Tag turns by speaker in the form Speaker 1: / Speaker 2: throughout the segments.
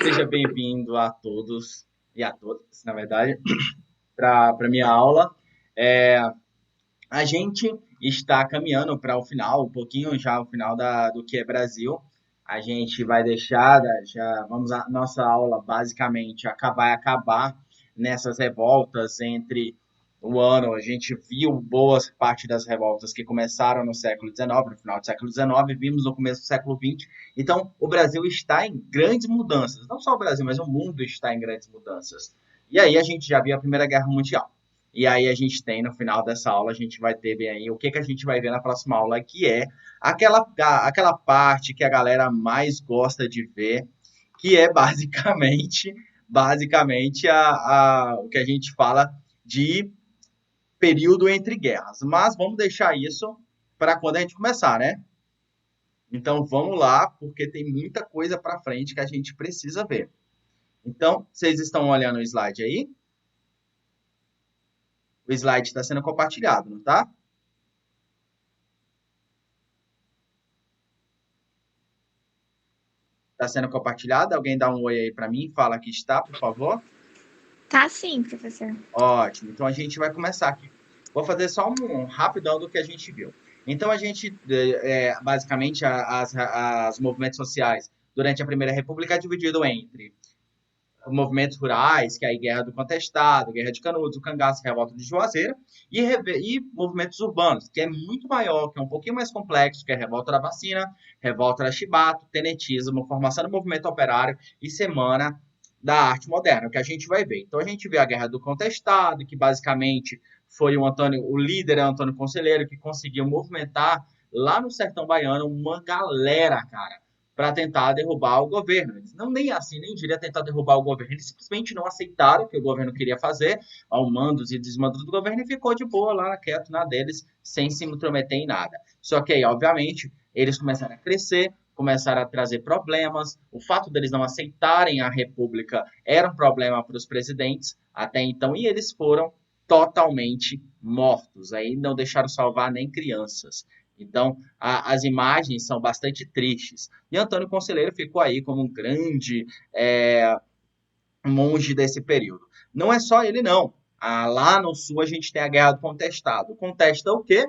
Speaker 1: Seja bem-vindo a todos e a todas, na verdade, para minha aula. É, a gente está caminhando para o final, um pouquinho já o final do que é Brasil. A gente vai deixar, já vamos a nossa aula basicamente acabar nessas revoltas entre o ano. A gente viu boa parte das revoltas que começaram no século XIX, no final do século XIX, vimos no começo do século XX. Então, o Brasil está em grandes mudanças. Não só o Brasil, mas o mundo está em grandes mudanças. E aí a gente já viu a Primeira Guerra Mundial. E aí a gente tem, no final dessa aula, a gente vai ter bem aí o que a gente vai ver na próxima aula, que é aquela parte que a galera mais gosta de ver, que é basicamente o que a gente fala de período entre guerras. Mas vamos deixar isso para quando a gente começar, né? Então vamos lá, porque tem muita coisa para frente que a gente precisa ver. Então, vocês estão olhando o slide aí? O slide está sendo compartilhado, não tá? Está sendo compartilhado? Alguém dá um oi aí para mim, fala que está, por favor.
Speaker 2: Tá sim, professor.
Speaker 1: Ótimo. Então a gente vai começar aqui. Vou fazer só um rapidão do que a gente viu. Então a gente, basicamente, as movimentos sociais durante a Primeira República é dividido entre movimentos rurais, que é a Guerra do Contestado, Guerra de Canudos, o Cangaço, Revolta de Juazeiro, e movimentos urbanos, que é muito maior, que é um pouquinho mais complexo, que é a Revolta da Vacina, Revolta da Chibato, Tenetismo, Formação do Movimento Operário e Semana da Arte Moderna, que a gente vai ver. Então a gente vê a Guerra do Contestado, que basicamente foi o líder Antônio Conselheiro, que conseguiu movimentar lá no sertão baiano uma galera, cara, para tentar derrubar o governo. Eles não nem assim, nem diria tentar derrubar o governo, eles simplesmente não aceitaram o que o governo queria fazer, ao mandos e desmandos do governo, e ficou de boa lá, quieto na deles, sem se intrometer em nada. Só que aí, obviamente, eles começaram a crescer, começaram a trazer problemas. O fato deles não aceitarem a república era um problema para os presidentes até então, e eles foram totalmente mortos. Aí não deixaram salvar nem crianças. Então, as imagens são bastante tristes. E Antônio Conselheiro ficou aí como um grande monge desse período. Não é só ele, não. Lá no sul a gente tem a Guerra do Contestado. Contesta o quê?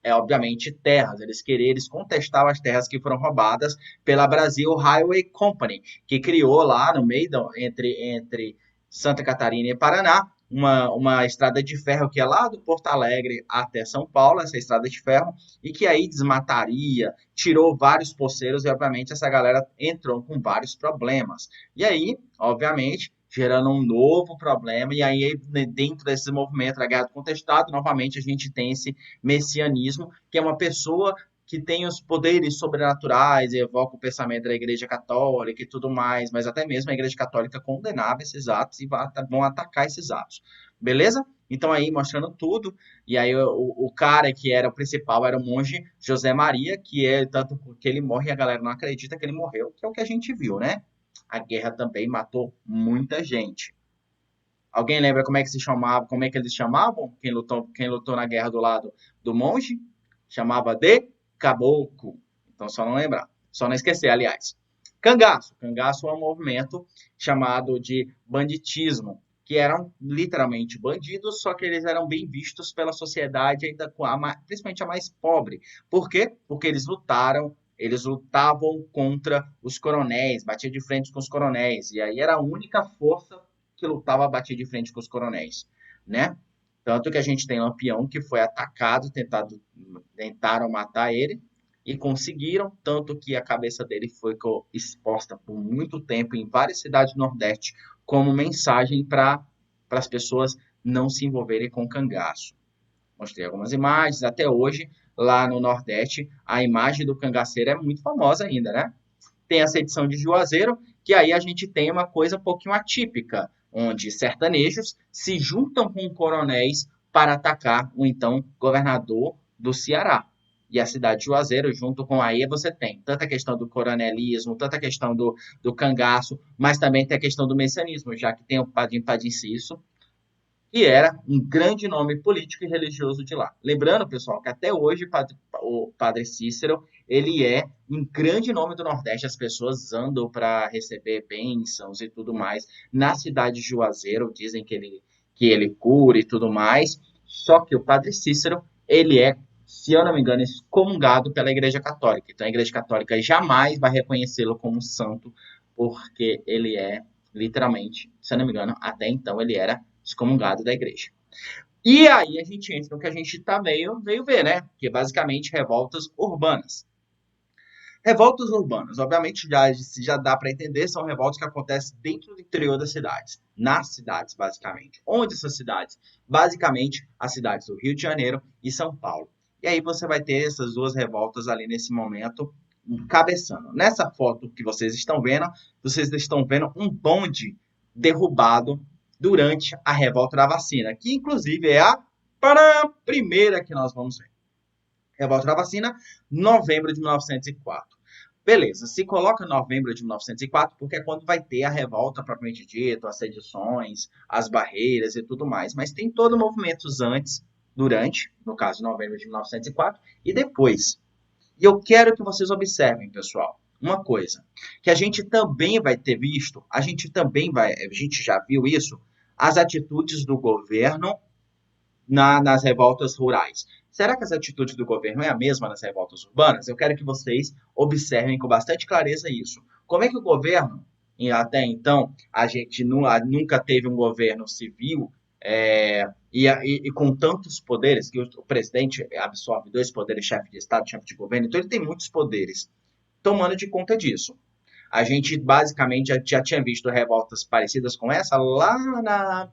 Speaker 1: É, obviamente, terras. Eles contestavam as terras que foram roubadas pela Brasil Highway Company, que criou lá no meio, entre Santa Catarina e Paraná, uma estrada de ferro que é lá do Porto Alegre até São Paulo, essa estrada de ferro, e que aí desmataria, tirou vários poceiros e, obviamente, essa galera entrou com vários problemas. E aí, obviamente, gerando um novo problema, e aí, dentro desse movimento da Guerra do Contestado, novamente a gente tem esse messianismo, que é uma pessoa que tem os poderes sobrenaturais, e evoca o pensamento da Igreja Católica e tudo mais, mas até mesmo a Igreja Católica condenava esses atos e vão atacar esses atos. Beleza? Então aí mostrando tudo, e aí o cara que era o principal era o monge José Maria, que é tanto que ele morre e a galera não acredita que ele morreu, que é o que a gente viu, né? A guerra também matou muita gente. Alguém lembra como é que se chamava, como é que eles chamavam? Quem lutou na guerra do lado do monge? Chamava de caboclo. Então, só não lembrar. Só não esquecer, aliás. Cangaço. Cangaço é um movimento chamado de banditismo, que eram literalmente bandidos, só que eles eram bem vistos pela sociedade, ainda principalmente a mais pobre. Por quê? Porque eles lutavam contra os coronéis, batiam de frente com os coronéis, e aí era a única força que lutava a bater de frente com os coronéis, né? Tanto que a gente tem Lampião que foi atacado, tentaram matar ele e conseguiram, tanto que a cabeça dele foi exposta por muito tempo em várias cidades do Nordeste como mensagem para as pessoas não se envolverem com cangaço. Mostrei algumas imagens, até hoje, lá no Nordeste, a imagem do cangaceiro é muito famosa ainda, né? Tem essa edição de Juazeiro, que aí a gente tem uma coisa um pouquinho atípica, onde sertanejos se juntam com coronéis para atacar o então governador do Ceará. E a cidade de Juazeiro, junto com aí, você tem tanta questão do coronelismo, tanta questão do cangaço, mas também tem a questão do messianismo, já que tem o Padim Padim Cisso, que era um grande nome político e religioso de lá. Lembrando, pessoal, que até hoje o padre Cícero ele é um grande nome do Nordeste. As pessoas andam para receber bênçãos e tudo mais. Na cidade de Juazeiro, dizem que ele cura e tudo mais. Só que o Padre Cícero, ele é, se eu não me engano, excomungado pela Igreja Católica. Então a Igreja Católica jamais vai reconhecê-lo como santo, porque ele é, literalmente, se eu não me engano, até então ele era excomungado da igreja. E aí a gente entra no que a gente tá veio ver, né? Que é basicamente revoltas urbanas. Revoltas urbanas, obviamente, já dá para entender, são revoltas que acontecem dentro do interior das cidades, nas cidades, basicamente. Onde essas cidades? Basicamente, as cidades do Rio de Janeiro e São Paulo. E aí você vai ter essas duas revoltas ali nesse momento, cabeçando. Nessa foto que vocês estão vendo um bonde derrubado durante a revolta da vacina, que inclusive é a primeira que nós vamos ver. Revolta da Vacina, novembro de 1904. Beleza, se coloca novembro de 1904 porque é quando vai ter a revolta propriamente dita, as sedições, as barreiras e tudo mais. Mas tem todo movimentos antes, durante, no caso, novembro de 1904, e depois. E eu quero que vocês observem, pessoal, uma coisa, que a gente também vai ter visto, a gente já viu isso, as atitudes do governo nas revoltas rurais. Será que as atitudes do governo é a mesma nas revoltas urbanas? Eu quero que vocês observem com bastante clareza isso. Como é que o governo, e até então, a gente nunca teve um governo civil e com tantos poderes, que o presidente absorve dois poderes, chefe de Estado, chefe de governo, então ele tem muitos poderes, tomando de conta disso. A gente basicamente já tinha visto revoltas parecidas com essa lá na.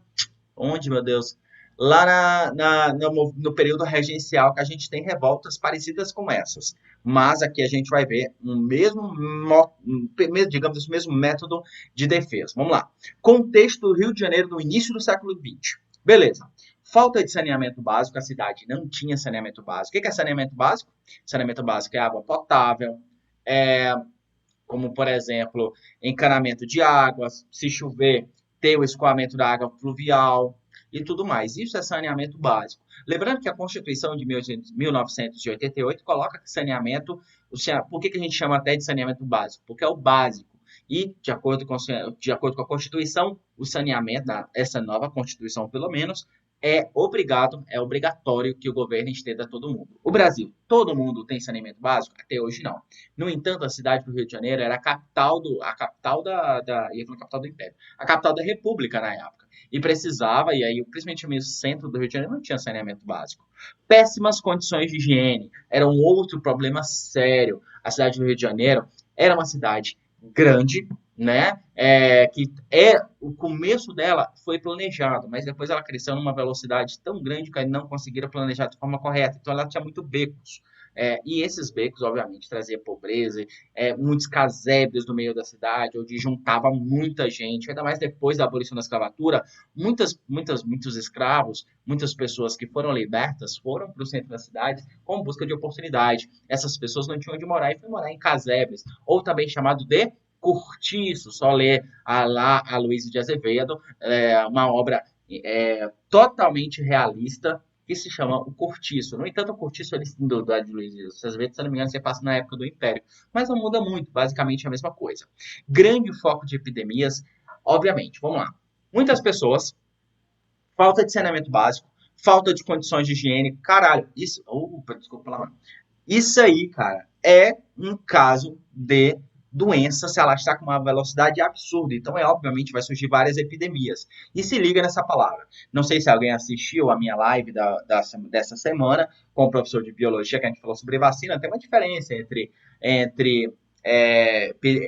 Speaker 1: Onde, meu Deus? Lá no período regencial que a gente tem revoltas parecidas com essas. Mas aqui a gente vai ver digamos assim, o mesmo método de defesa. Vamos lá. Contexto do Rio de Janeiro no início do século XX. Beleza. Falta de saneamento básico, a cidade não tinha saneamento básico. O que é saneamento básico? Saneamento básico é água potável, como, por exemplo, encanamento de águas, se chover, ter o escoamento da água pluvial e tudo mais. Isso é saneamento básico. Lembrando que a Constituição de 1988 coloca que saneamento, por que a gente chama até de saneamento básico? Porque é o básico. E, de acordo com a Constituição, o saneamento, essa nova Constituição pelo menos, é obrigatório que o governo estenda a todo mundo. O Brasil, todo mundo tem saneamento básico? Até hoje não. No entanto, a cidade do Rio de Janeiro era a capital ia falar capital do Império, a capital da República na época. E precisava, e aí principalmente o centro do Rio de Janeiro não tinha saneamento básico. Péssimas condições de higiene era um outro problema sério. A cidade do Rio de Janeiro era uma cidade grande, né? O começo dela foi planejado, mas depois ela cresceu numa velocidade tão grande que não conseguiram planejar de forma correta. Então ela tinha muito becos. E esses becos, obviamente, traziam pobreza, muitos casebres no meio da cidade, onde juntava muita gente, ainda mais depois da abolição da escravatura, muitos escravos, muitas pessoas que foram libertas foram para o centro da cidade com busca de oportunidade. Essas pessoas não tinham onde morar e foram morar em casebres, ou também chamado de cortiço, só ler a Luiz de Azevedo, uma obra totalmente realista, que se chama o Cortiço. No entanto, o Cortiço do Luiz de Azevedo, se não me engano, você passa na época do Império. Mas não muda muito, basicamente é a mesma coisa. Grande foco de epidemias, obviamente, vamos lá. Muitas pessoas, falta de saneamento básico, falta de condições de higiene, caralho, isso, desculpa palavrão. Isso aí, cara, é um caso de doença se alastrar com uma velocidade absurda. Então, obviamente, vai surgir várias epidemias. E se liga nessa palavra. Não sei se alguém assistiu a minha live dessa semana com o professor de biologia, que a gente falou sobre vacina. Tem uma diferença entre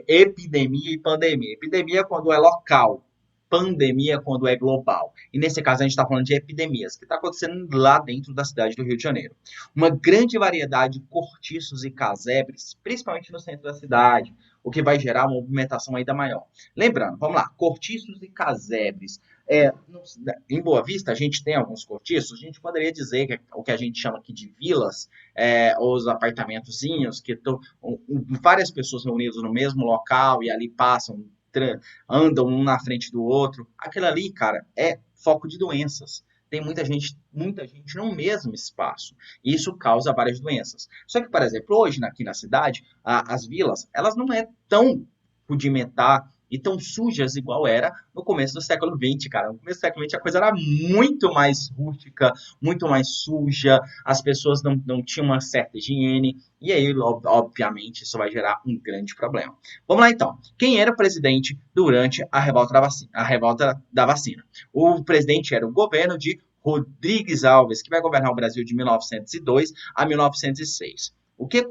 Speaker 1: epidemia e pandemia. Epidemia é quando é local. Pandemia quando é global. E nesse caso a gente está falando de epidemias, que está acontecendo lá dentro da cidade do Rio de Janeiro. Uma grande variedade de cortiços e casebres, principalmente no centro da cidade, o que vai gerar uma movimentação ainda maior. Lembrando, vamos lá, cortiços e casebres. Em Boa Vista, a gente tem alguns cortiços, a gente poderia dizer que o que a gente chama aqui de vilas, os apartamentozinhos, que estão várias pessoas reunidas no mesmo local e ali passam, andam um na frente do outro. Aquilo ali, cara, é foco de doenças. tem muita gente no mesmo espaço. E isso causa várias doenças. Só que, por exemplo, hoje aqui na cidade, as vilas, elas não é tão rudimentar e tão sujas igual era no começo do século XX, cara. No começo do século XX a coisa era muito mais rústica, muito mais suja, as pessoas não tinham uma certa higiene, e aí, obviamente, isso vai gerar um grande problema. Vamos lá, então. Quem era o presidente durante a revolta da vacina? O presidente era o governo de Rodrigues Alves, que vai governar o Brasil de 1902 a 1906. O que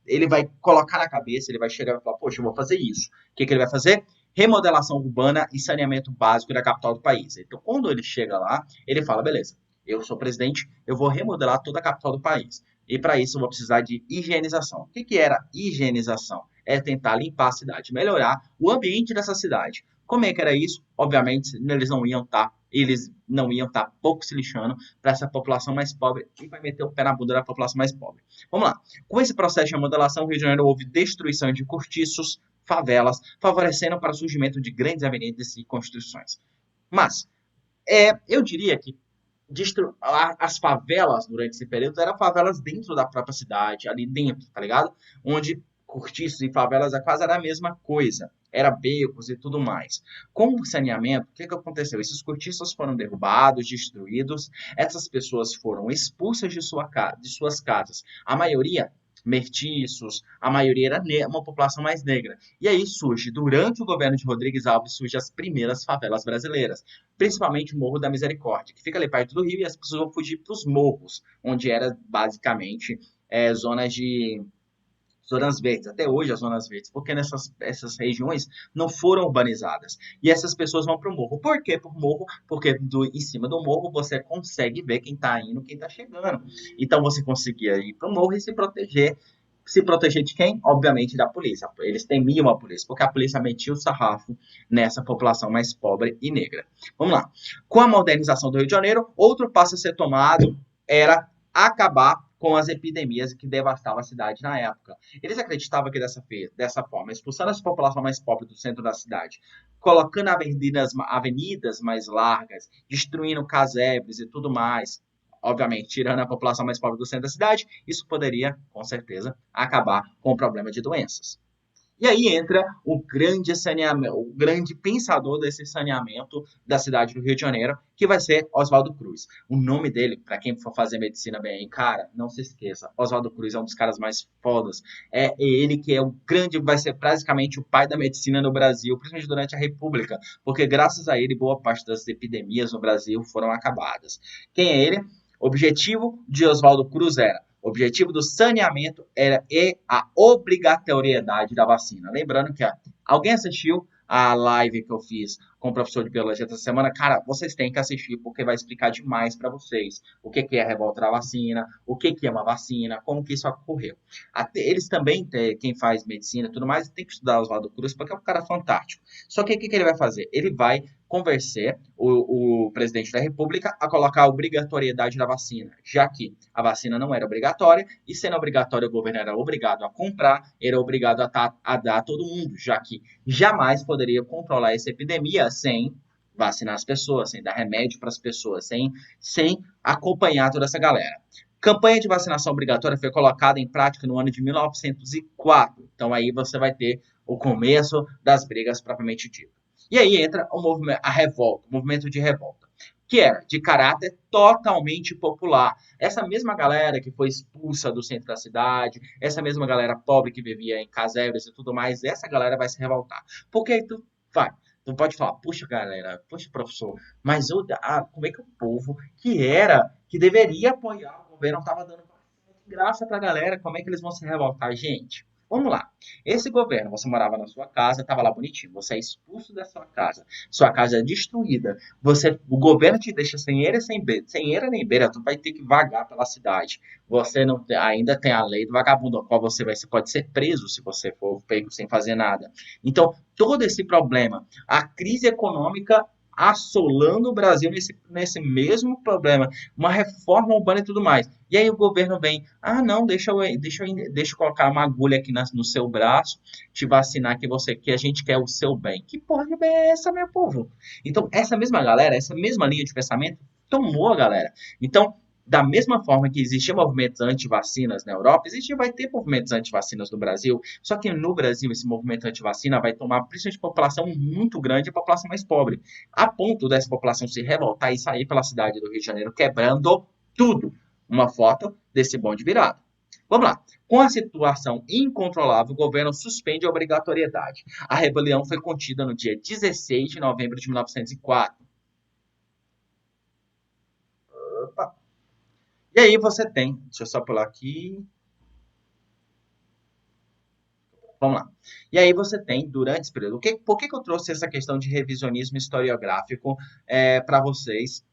Speaker 1: ele vai colocar na cabeça, ele vai chegar e falar, poxa, eu vou fazer isso. O que ele vai fazer? Remodelação urbana e saneamento básico da capital do país. Então, quando ele chega lá, ele fala, beleza, eu sou presidente, eu vou remodelar toda a capital do país. E para isso eu vou precisar de higienização. O que era higienização? É tentar limpar a cidade, melhorar o ambiente dessa cidade. Como é que era isso? Obviamente, eles não iam estar pouco se lixando para essa população mais pobre e vai meter o pé na bunda da população mais pobre. Vamos lá. Com esse processo de remodelação, o Rio de Janeiro houve destruição de cortiços, favelas, favorecendo para o surgimento de grandes avenidas e construções. Mas, eu diria que as favelas durante esse período eram favelas dentro da própria cidade, ali dentro, tá ligado? Onde cortiços e favelas quase era a mesma coisa. Era becos e tudo mais. Com o saneamento, o que aconteceu? Esses cortiços foram derrubados, destruídos, essas pessoas foram expulsas de suas casas. A maioria mestiços, a maioria era uma população mais negra. E aí surge, durante o governo de Rodrigues Alves, surgem as primeiras favelas brasileiras, principalmente o Morro da Misericórdia, que fica ali perto do Rio, e as pessoas vão fugir para os morros, onde era basicamente zonas verdes, até hoje as zonas verdes, porque essas regiões não foram urbanizadas. E essas pessoas vão para o morro. Por quê para o morro? Porque em cima do morro você consegue ver quem está indo, quem está chegando. Então você conseguia ir para o morro e se proteger. Se proteger de quem? Obviamente da polícia. Eles temiam a polícia, porque a polícia metia o sarrafo nessa população mais pobre e negra. Vamos lá. Com a modernização do Rio de Janeiro, outro passo a ser tomado era acabar com as epidemias que devastavam a cidade na época. Eles acreditavam que dessa forma, expulsando essa população mais pobre do centro da cidade, colocando avenidas mais largas, destruindo casebres e tudo mais, obviamente, tirando a população mais pobre do centro da cidade, isso poderia, com certeza, acabar com o problema de doenças. E aí entra o grande saneamento, o grande pensador desse saneamento da cidade do Rio de Janeiro, que vai ser Oswaldo Cruz. O nome dele, para quem for fazer medicina bem, cara, não se esqueça, Oswaldo Cruz é um dos caras mais fodas. É ele que é o grande, vai ser basicamente o pai da medicina no Brasil, principalmente durante a República, porque graças a ele boa parte das epidemias no Brasil foram acabadas. Quem é ele? O objetivo de Oswaldo Cruz era o objetivo do saneamento era a obrigatoriedade da vacina. Lembrando que alguém assistiu a live que eu fiz com o professor de biologia essa semana? Cara, vocês têm que assistir porque vai explicar demais para vocês o que é a revolta da vacina, o que é uma vacina, como que isso ocorreu. Eles também, quem faz medicina e tudo mais, tem que estudar Oswaldo Cruz porque é um cara fantástico. Só que o que ele vai fazer? Ele vai convencer o presidente da República a colocar a obrigatoriedade da vacina, já que a vacina não era obrigatória, e sendo obrigatória, o governo era obrigado a comprar, era obrigado a dar a todo mundo, já que jamais poderia controlar essa epidemia sem vacinar as pessoas, sem dar remédio para as pessoas, sem acompanhar toda essa galera. Campanha de vacinação obrigatória foi colocada em prática no ano de 1904. Então aí você vai ter o começo das brigas propriamente dito. E aí entra o movimento de revolta, que era de caráter totalmente popular. Essa mesma galera que foi expulsa do centro da cidade, essa mesma galera pobre que vivia em casebres e tudo mais, essa galera vai se revoltar. Porque aí tu pode falar, puxa galera, puxa professor, mas como é que o povo que deveria apoiar o governo estava dando graça pra galera, como é que eles vão se revoltar? Gente, vamos lá. Esse governo, você morava na sua casa, estava lá bonitinho, você é expulso da sua casa é destruída, o governo te deixa sem eira nem beira, tu vai ter que vagar pela cidade. Você não ainda tem a lei do vagabundo, a qual você pode ser preso se você for pego sem fazer nada. Então, todo esse problema, a crise econômica assolando o Brasil nesse mesmo problema, uma reforma urbana e tudo mais. E aí o governo vem, não, deixa eu colocar uma agulha aqui no seu braço, te vacinar que a gente quer o seu bem. Que porra de bem é essa, meu povo? Então, essa mesma galera, essa mesma linha de pensamento, tomou a galera. Então, da mesma forma que existiam movimentos anti-vacinas na Europa, vai ter movimentos anti-vacinas no Brasil, só que no Brasil esse movimento anti-vacina vai tomar principalmente população muito grande e a população mais pobre, a ponto dessa população se revoltar e sair pela cidade do Rio de Janeiro quebrando tudo. Uma foto desse bonde virado. Vamos lá. Com a situação incontrolável, o governo suspende a obrigatoriedade. A rebelião foi contida no dia 16 de novembro de 1904. Opa. E aí você tem, deixa eu só pular aqui. Vamos lá. E aí você tem, durante esse período, por que eu trouxe essa questão de revisionismo historiográfico para vocês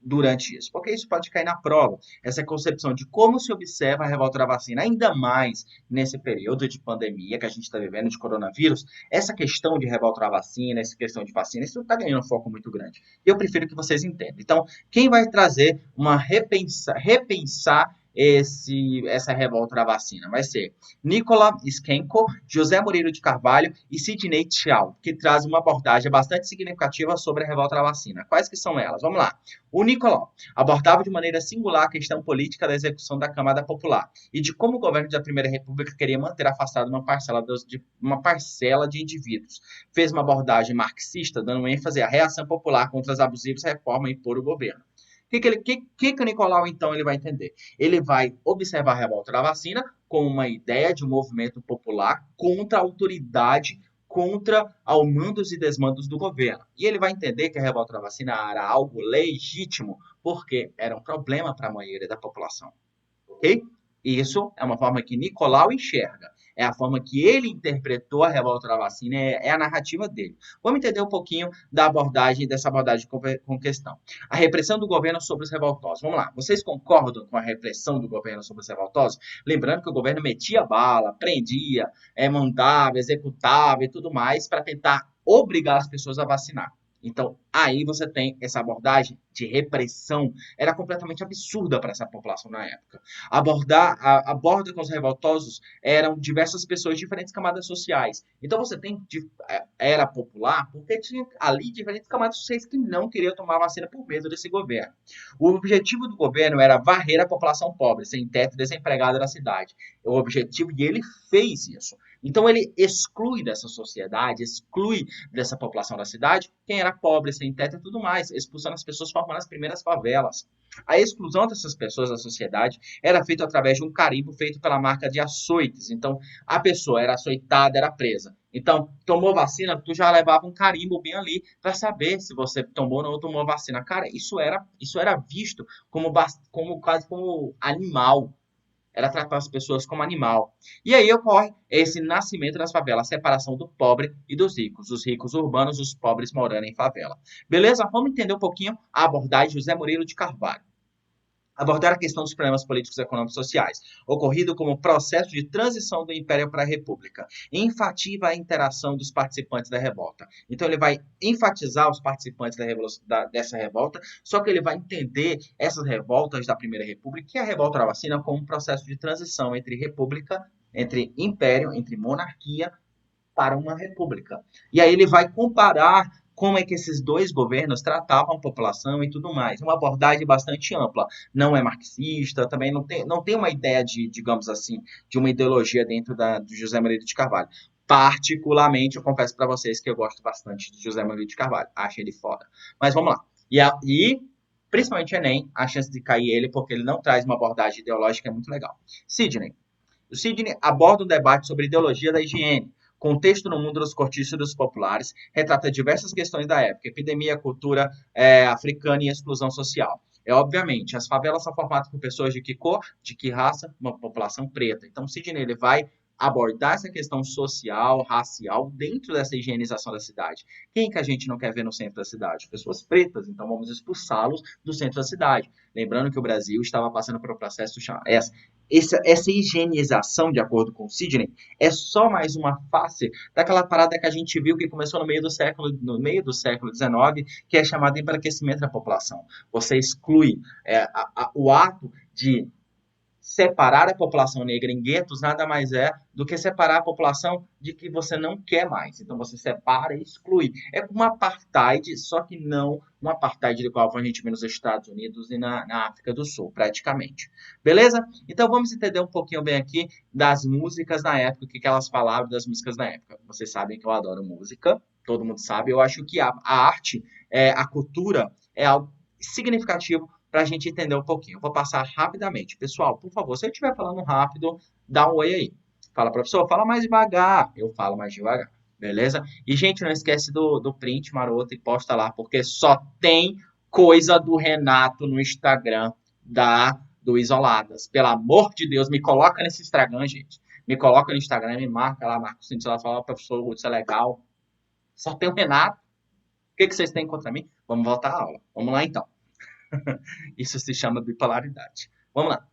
Speaker 1: durante isso? Porque isso pode cair na prova. Essa concepção de como se observa a revolta da vacina, ainda mais nesse período de pandemia que a gente está vivendo, de coronavírus, essa questão de revolta da vacina, essa questão de vacina, isso está ganhando um foco muito grande. E eu prefiro que vocês entendam. Então, quem vai trazer uma repensar essa revolta da vacina? Vai ser Nicola Schenkel, José Murilo de Carvalho e Sidney Tchau, que traz uma abordagem bastante significativa sobre a revolta da vacina. Quais que são elas? Vamos lá. O Nicolau abordava de maneira singular a questão política da execução da camada popular e de como o governo da Primeira República queria manter afastado uma parcela de indivíduos. Fez uma abordagem marxista, dando ênfase à reação popular contra as abusivas reformas e por o governo. O que o Nicolau, então, ele vai entender? Ele vai observar a revolta da vacina como uma ideia de um movimento popular contra a autoridade, contra mandos e desmandos do governo. E ele vai entender que a revolta da vacina era algo legítimo, porque era um problema para a maioria da população. Ok? E isso é uma forma que Nicolau enxerga. É a forma que ele interpretou a revolta da vacina, é a narrativa dele. Vamos entender um pouquinho dessa abordagem com questão. A repressão do governo sobre os revoltosos. Vamos lá. Vocês concordam com a repressão do governo sobre os revoltosos? Lembrando que o governo metia bala, prendia, mandava, executava e tudo mais para tentar obrigar as pessoas a vacinar. Então, aí você tem essa abordagem de repressão, era completamente absurda para essa população na época. A borda com os revoltosos eram diversas pessoas de diferentes camadas sociais. Então, você era popular porque tinha ali diferentes camadas sociais que não queriam tomar vacina por medo desse governo. O objetivo do governo era varrer a população pobre, sem teto e desempregada da cidade. O objetivo, e ele fez isso. Então, ele exclui dessa sociedade, exclui dessa população da cidade quem era pobre, sem teto e tudo mais, expulsando as pessoas, formando as primeiras favelas. A exclusão dessas pessoas da sociedade era feita através de um carimbo feito pela marca de açoites. Então, a pessoa era açoitada, era presa. Então, tomou vacina, tu já levava um carimbo bem ali para saber se você tomou ou não tomou vacina. Cara, isso era visto quase como animal. Era tratar as pessoas como animal. E aí ocorre esse nascimento das favelas, a separação do pobre e dos ricos. Os ricos urbanos, os pobres morando em favela. Beleza? Vamos entender um pouquinho a abordagem de José Murilo de Carvalho. Abordar a questão dos problemas políticos, econômicos e sociais, ocorrido como processo de transição do Império para a República. Enfatiza a interação dos participantes da revolta. Então, ele vai enfatizar os participantes dessa revolta, só que ele vai entender essas revoltas da Primeira República e a revolta da vacina como um processo de transição entre república, entre império, entre monarquia, para uma república. E aí ele vai comparar como é que esses dois governos tratavam a população e tudo mais. Uma abordagem bastante ampla. Não é marxista, também não tem uma ideia de, digamos assim, de uma ideologia dentro do José Maria de Carvalho. Particularmente, eu confesso para vocês que eu gosto bastante de José Maria de Carvalho. Acho ele foda. Mas vamos lá. E principalmente Enem, a chance de cair ele, porque ele não traz uma abordagem ideológica muito legal. Sidney. O Sidney aborda um debate sobre ideologia da higiene, contexto no mundo dos cortiços dos populares, retrata diversas questões da época, epidemia, cultura africana e exclusão social. Obviamente, as favelas são formadas por pessoas de que cor, de que raça, uma população preta. Então, Sidney ele vai abordar essa questão social, racial, dentro dessa higienização da cidade. Quem que a gente não quer ver no centro da cidade? Pessoas pretas, então vamos expulsá-los do centro da cidade. Lembrando que o Brasil estava passando por um processo chamado... Essa higienização, de acordo com o Sidney, é só mais uma face daquela parada que a gente viu que começou no meio do século XIX, que é chamado embranquecimento da população. Você exclui o ato de separar a população negra em guetos nada mais é do que separar a população de que você não quer mais. Então você separa e exclui. É como um apartheid, só que não um apartheid igual a gente vê nos Estados Unidos e na África do Sul, praticamente. Beleza? Então vamos entender um pouquinho bem aqui das músicas na época, o que elas falavam das músicas na época. Vocês sabem que eu adoro música, todo mundo sabe. Eu acho que a arte, a cultura, é algo significativo para a gente entender um pouquinho. Eu vou passar rapidamente. Pessoal, por favor, se eu estiver falando rápido, dá um oi aí. Fala, professor, fala mais devagar. Eu falo mais devagar, beleza? E, gente, não esquece do print maroto e posta lá, porque só tem coisa do Renato no Instagram do Isoladas. Pelo amor de Deus, me coloca nesse Instagram, gente. Me coloca no Instagram, me marca lá, marca o Cintia lá, fala, professor, isso é legal. Só tem o Renato. O que vocês têm contra mim? Vamos voltar à aula. Vamos lá, então. Isso se chama bipolaridade. Vamos lá.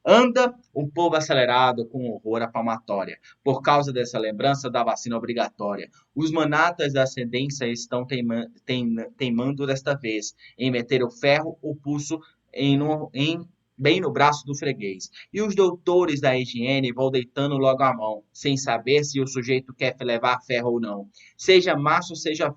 Speaker 1: Anda um povo acelerado com horror à palmatória, por causa dessa lembrança da vacina obrigatória. Os manatas da ascendência estão teimando desta vez em meter o ferro, o pulso bem no braço do freguês. E os doutores da higiene vão deitando logo a mão, sem saber se o sujeito quer levar ferro ou não. Seja macho, seja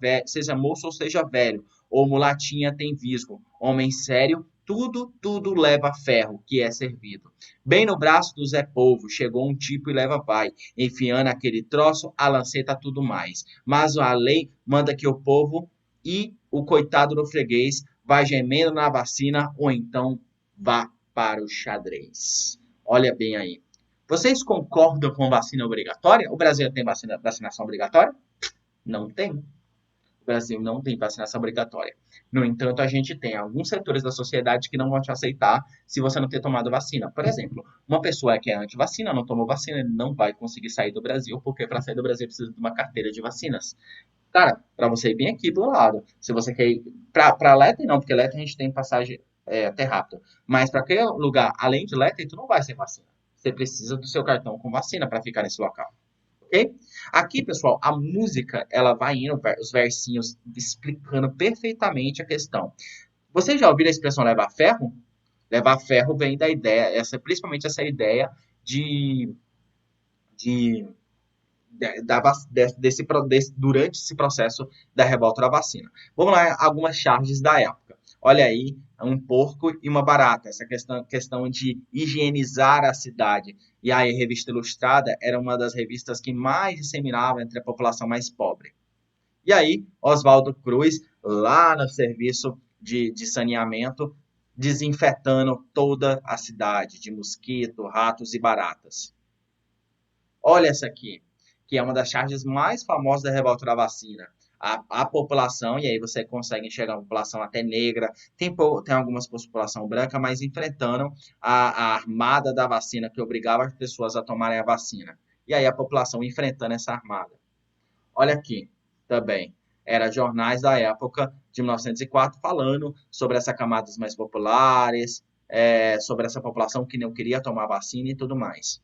Speaker 1: moço ou seja velho, ou mulatinha tem visgo. Homem sério, tudo leva ferro, que é servido. Bem no braço do Zé Polvo, chegou um tipo e leva vai, enfiando aquele troço, a lanceta tudo mais. Mas a lei manda que o povo e o coitado do freguês vá gemendo na vacina ou então vá para o xadrez. Olha bem aí. Vocês concordam com vacina obrigatória? O Brasil tem vacinação obrigatória? Não tem. O Brasil não tem vacinação obrigatória. No entanto, a gente tem alguns setores da sociedade que não vão te aceitar se você não ter tomado vacina. Por exemplo, uma pessoa que é anti-vacina, não tomou vacina, ele não vai conseguir sair do Brasil, porque para sair do Brasil precisa de uma carteira de vacinas. Cara, para você ir bem aqui do lado, se você quer ir para Letem, não, porque Letem a gente tem passagem até rápido. Mas para aquele lugar, além de Letem, tu não vai sem vacina. Você precisa do seu cartão com vacina para ficar nesse local. Ok? Aqui, pessoal, a música, ela vai indo, os versinhos explicando perfeitamente a questão. Vocês já ouviram a expressão levar ferro? Levar ferro vem da ideia, principalmente essa ideia de, de durante esse processo da revolta da vacina. Vamos lá, algumas charges da época. Olha aí, um porco e uma barata. Essa questão de higienizar a cidade. E aí, a Revista Ilustrada era uma das revistas que mais disseminava entre a população mais pobre. E aí, Oswaldo Cruz, lá no serviço de saneamento, desinfetando toda a cidade de mosquito, ratos e baratas. Olha essa aqui, que é uma das charges mais famosas da revolta da vacina. A população, e aí você consegue enxergar a população até negra, tem algumas população branca, mas enfrentando a armada da vacina que obrigava as pessoas a tomarem a vacina. E aí a população enfrentando essa armada. Olha aqui, também. Era jornais da época de 1904 falando sobre essas camadas mais populares, sobre essa população que não queria tomar vacina e tudo mais.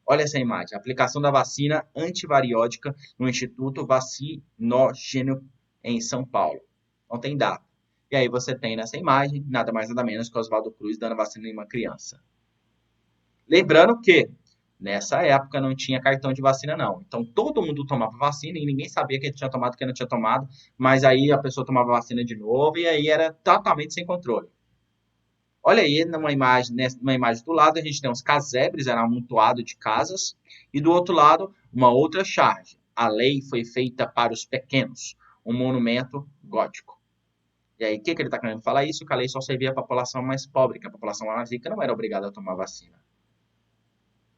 Speaker 1: Olha essa imagem, aplicação da vacina antivariótica no Instituto Vacinógeno em São Paulo. Não tem data. E aí você tem nessa imagem, nada mais nada menos que Oswaldo Cruz dando vacina em uma criança. Lembrando que nessa época não tinha cartão de vacina não. Então todo mundo tomava vacina e ninguém sabia quem tinha tomado, quem não tinha tomado. Mas aí a pessoa tomava vacina de novo e aí era totalmente sem controle. Olha aí, numa imagem do lado, a gente tem os casebres, era um amontoado de casas, e do outro lado, uma outra charge. A lei foi feita para os pequenos, um monumento gótico. E aí, o que ele está querendo falar isso? Que a lei só servia para a população mais pobre, que a população mais rica não era obrigada a tomar vacina.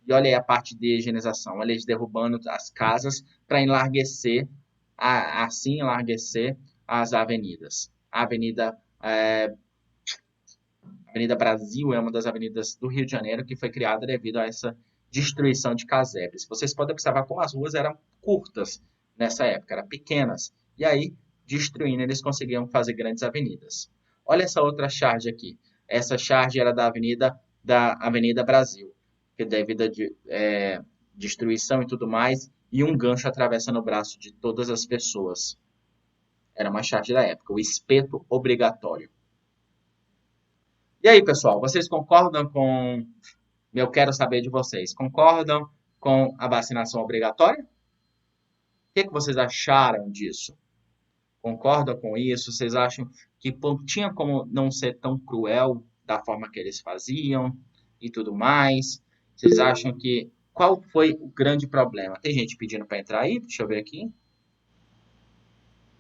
Speaker 1: E olha aí a parte de higienização, olha eles derrubando as casas para enlarguecer as avenidas. A Avenida Brasil é uma das avenidas do Rio de Janeiro que foi criada devido a essa destruição de casebres. Vocês podem observar como as ruas eram curtas nessa época, eram pequenas. E aí, destruindo, eles conseguiam fazer grandes avenidas. Olha essa outra charge aqui. Essa charge era da Avenida Brasil, que devido a destruição e tudo mais, e um gancho atravessando o braço de todas as pessoas. Era uma charge da época, o espeto obrigatório. E aí, pessoal, vocês concordam com... Eu quero saber de vocês. Concordam com a vacinação obrigatória? O que vocês acharam disso? Concordam com isso? Vocês acham que tinha como não ser tão cruel da forma que eles faziam e tudo mais? Vocês acham que... Qual foi o grande problema? Tem gente pedindo para entrar aí? Deixa eu ver aqui.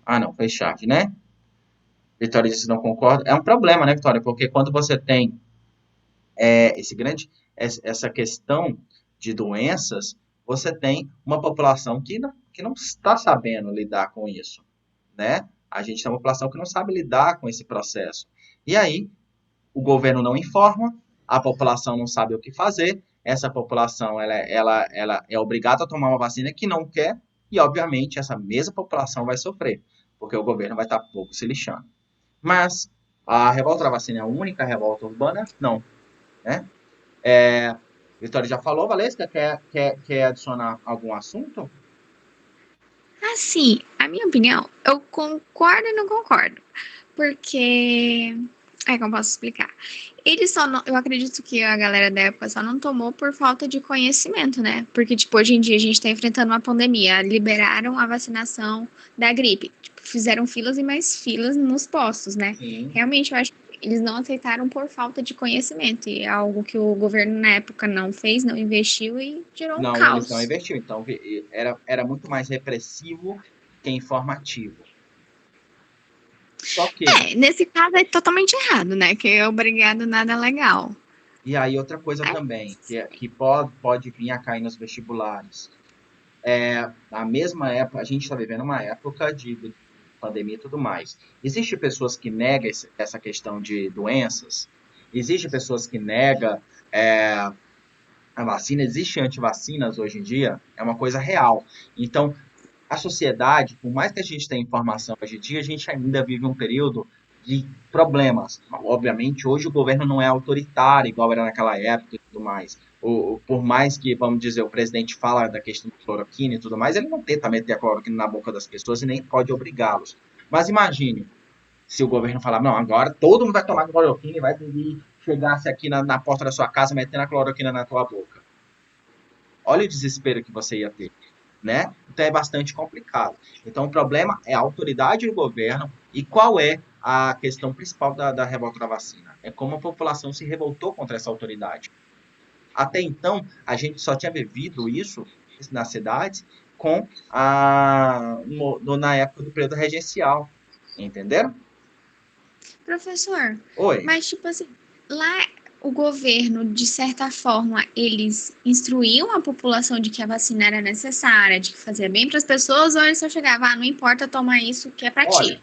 Speaker 1: Ah, não, foi charge, né? Vitória disse não concorda. É um problema, né, Vitória? Porque quando você tem essa questão de doenças, você tem uma população que não está sabendo lidar com isso, né? A gente tem uma população que não sabe lidar com esse processo. E aí, o governo não informa, a população não sabe o que fazer, essa população ela é obrigada a tomar uma vacina que não quer, e obviamente essa mesma população vai sofrer, porque o governo vai estar pouco se lixando. Mas a revolta da vacina é a única revolta urbana? Não, né? Vitória já falou, Valesca, quer adicionar algum assunto?
Speaker 2: Assim, a minha opinião, eu concordo e não concordo. Porque. Como posso explicar? Eles só não, eu acredito que a galera da época só não tomou por falta de conhecimento, né? Porque, tipo, hoje em dia a gente tá enfrentando uma pandemia. Liberaram a vacinação da gripe. Tipo, fizeram filas e mais filas nos postos, né?
Speaker 1: Sim.
Speaker 2: Realmente, eu acho que eles não aceitaram por falta de conhecimento. E é algo que o governo na época não fez, não investiu e gerou um
Speaker 1: Não, eles não
Speaker 2: caos.
Speaker 1: investiram. Então, era muito mais repressivo que informativo. Só que,
Speaker 2: Nesse caso é totalmente errado, né? Que é obrigado nada é legal.
Speaker 1: e aí outra coisa
Speaker 2: Aí,
Speaker 1: também, que pode vir a cair nos vestibulares. Na mesma época, a gente está vivendo uma época de pandemia e tudo mais. Existem pessoas que negam essa questão de doenças, existem pessoas que negam a vacina, existem antivacinas hoje em dia, é uma coisa real. Então, a sociedade, por mais que a gente tenha informação hoje em dia, a gente ainda vive um período de problemas. Obviamente, hoje o governo não é autoritário, igual era naquela época e tudo mais. Por mais que, vamos dizer, o presidente fala da questão da cloroquina e tudo mais, ele não tenta meter a cloroquina na boca das pessoas e nem pode obrigá-los. Mas imagine se o governo falar, não, agora todo mundo vai tomar cloroquina e vai chegasse aqui na porta da sua casa metendo a cloroquina na tua boca. Olha o desespero que você ia ter, né? Então é bastante complicado. Então o problema é a autoridade do governo e qual é a questão principal da revolta da vacina? É como a população se revoltou contra essa autoridade. Até então, a gente só tinha vivido isso nas cidades na época do período regencial. Entenderam?
Speaker 2: professor,
Speaker 1: Oi.
Speaker 2: mas tipo assim, lá o governo, de certa forma, eles instruíam a população de que a vacina era necessária, de que fazia bem para as pessoas, ou eles só chegavam, não importa tomar isso que é para
Speaker 1: Olha,
Speaker 2: ti?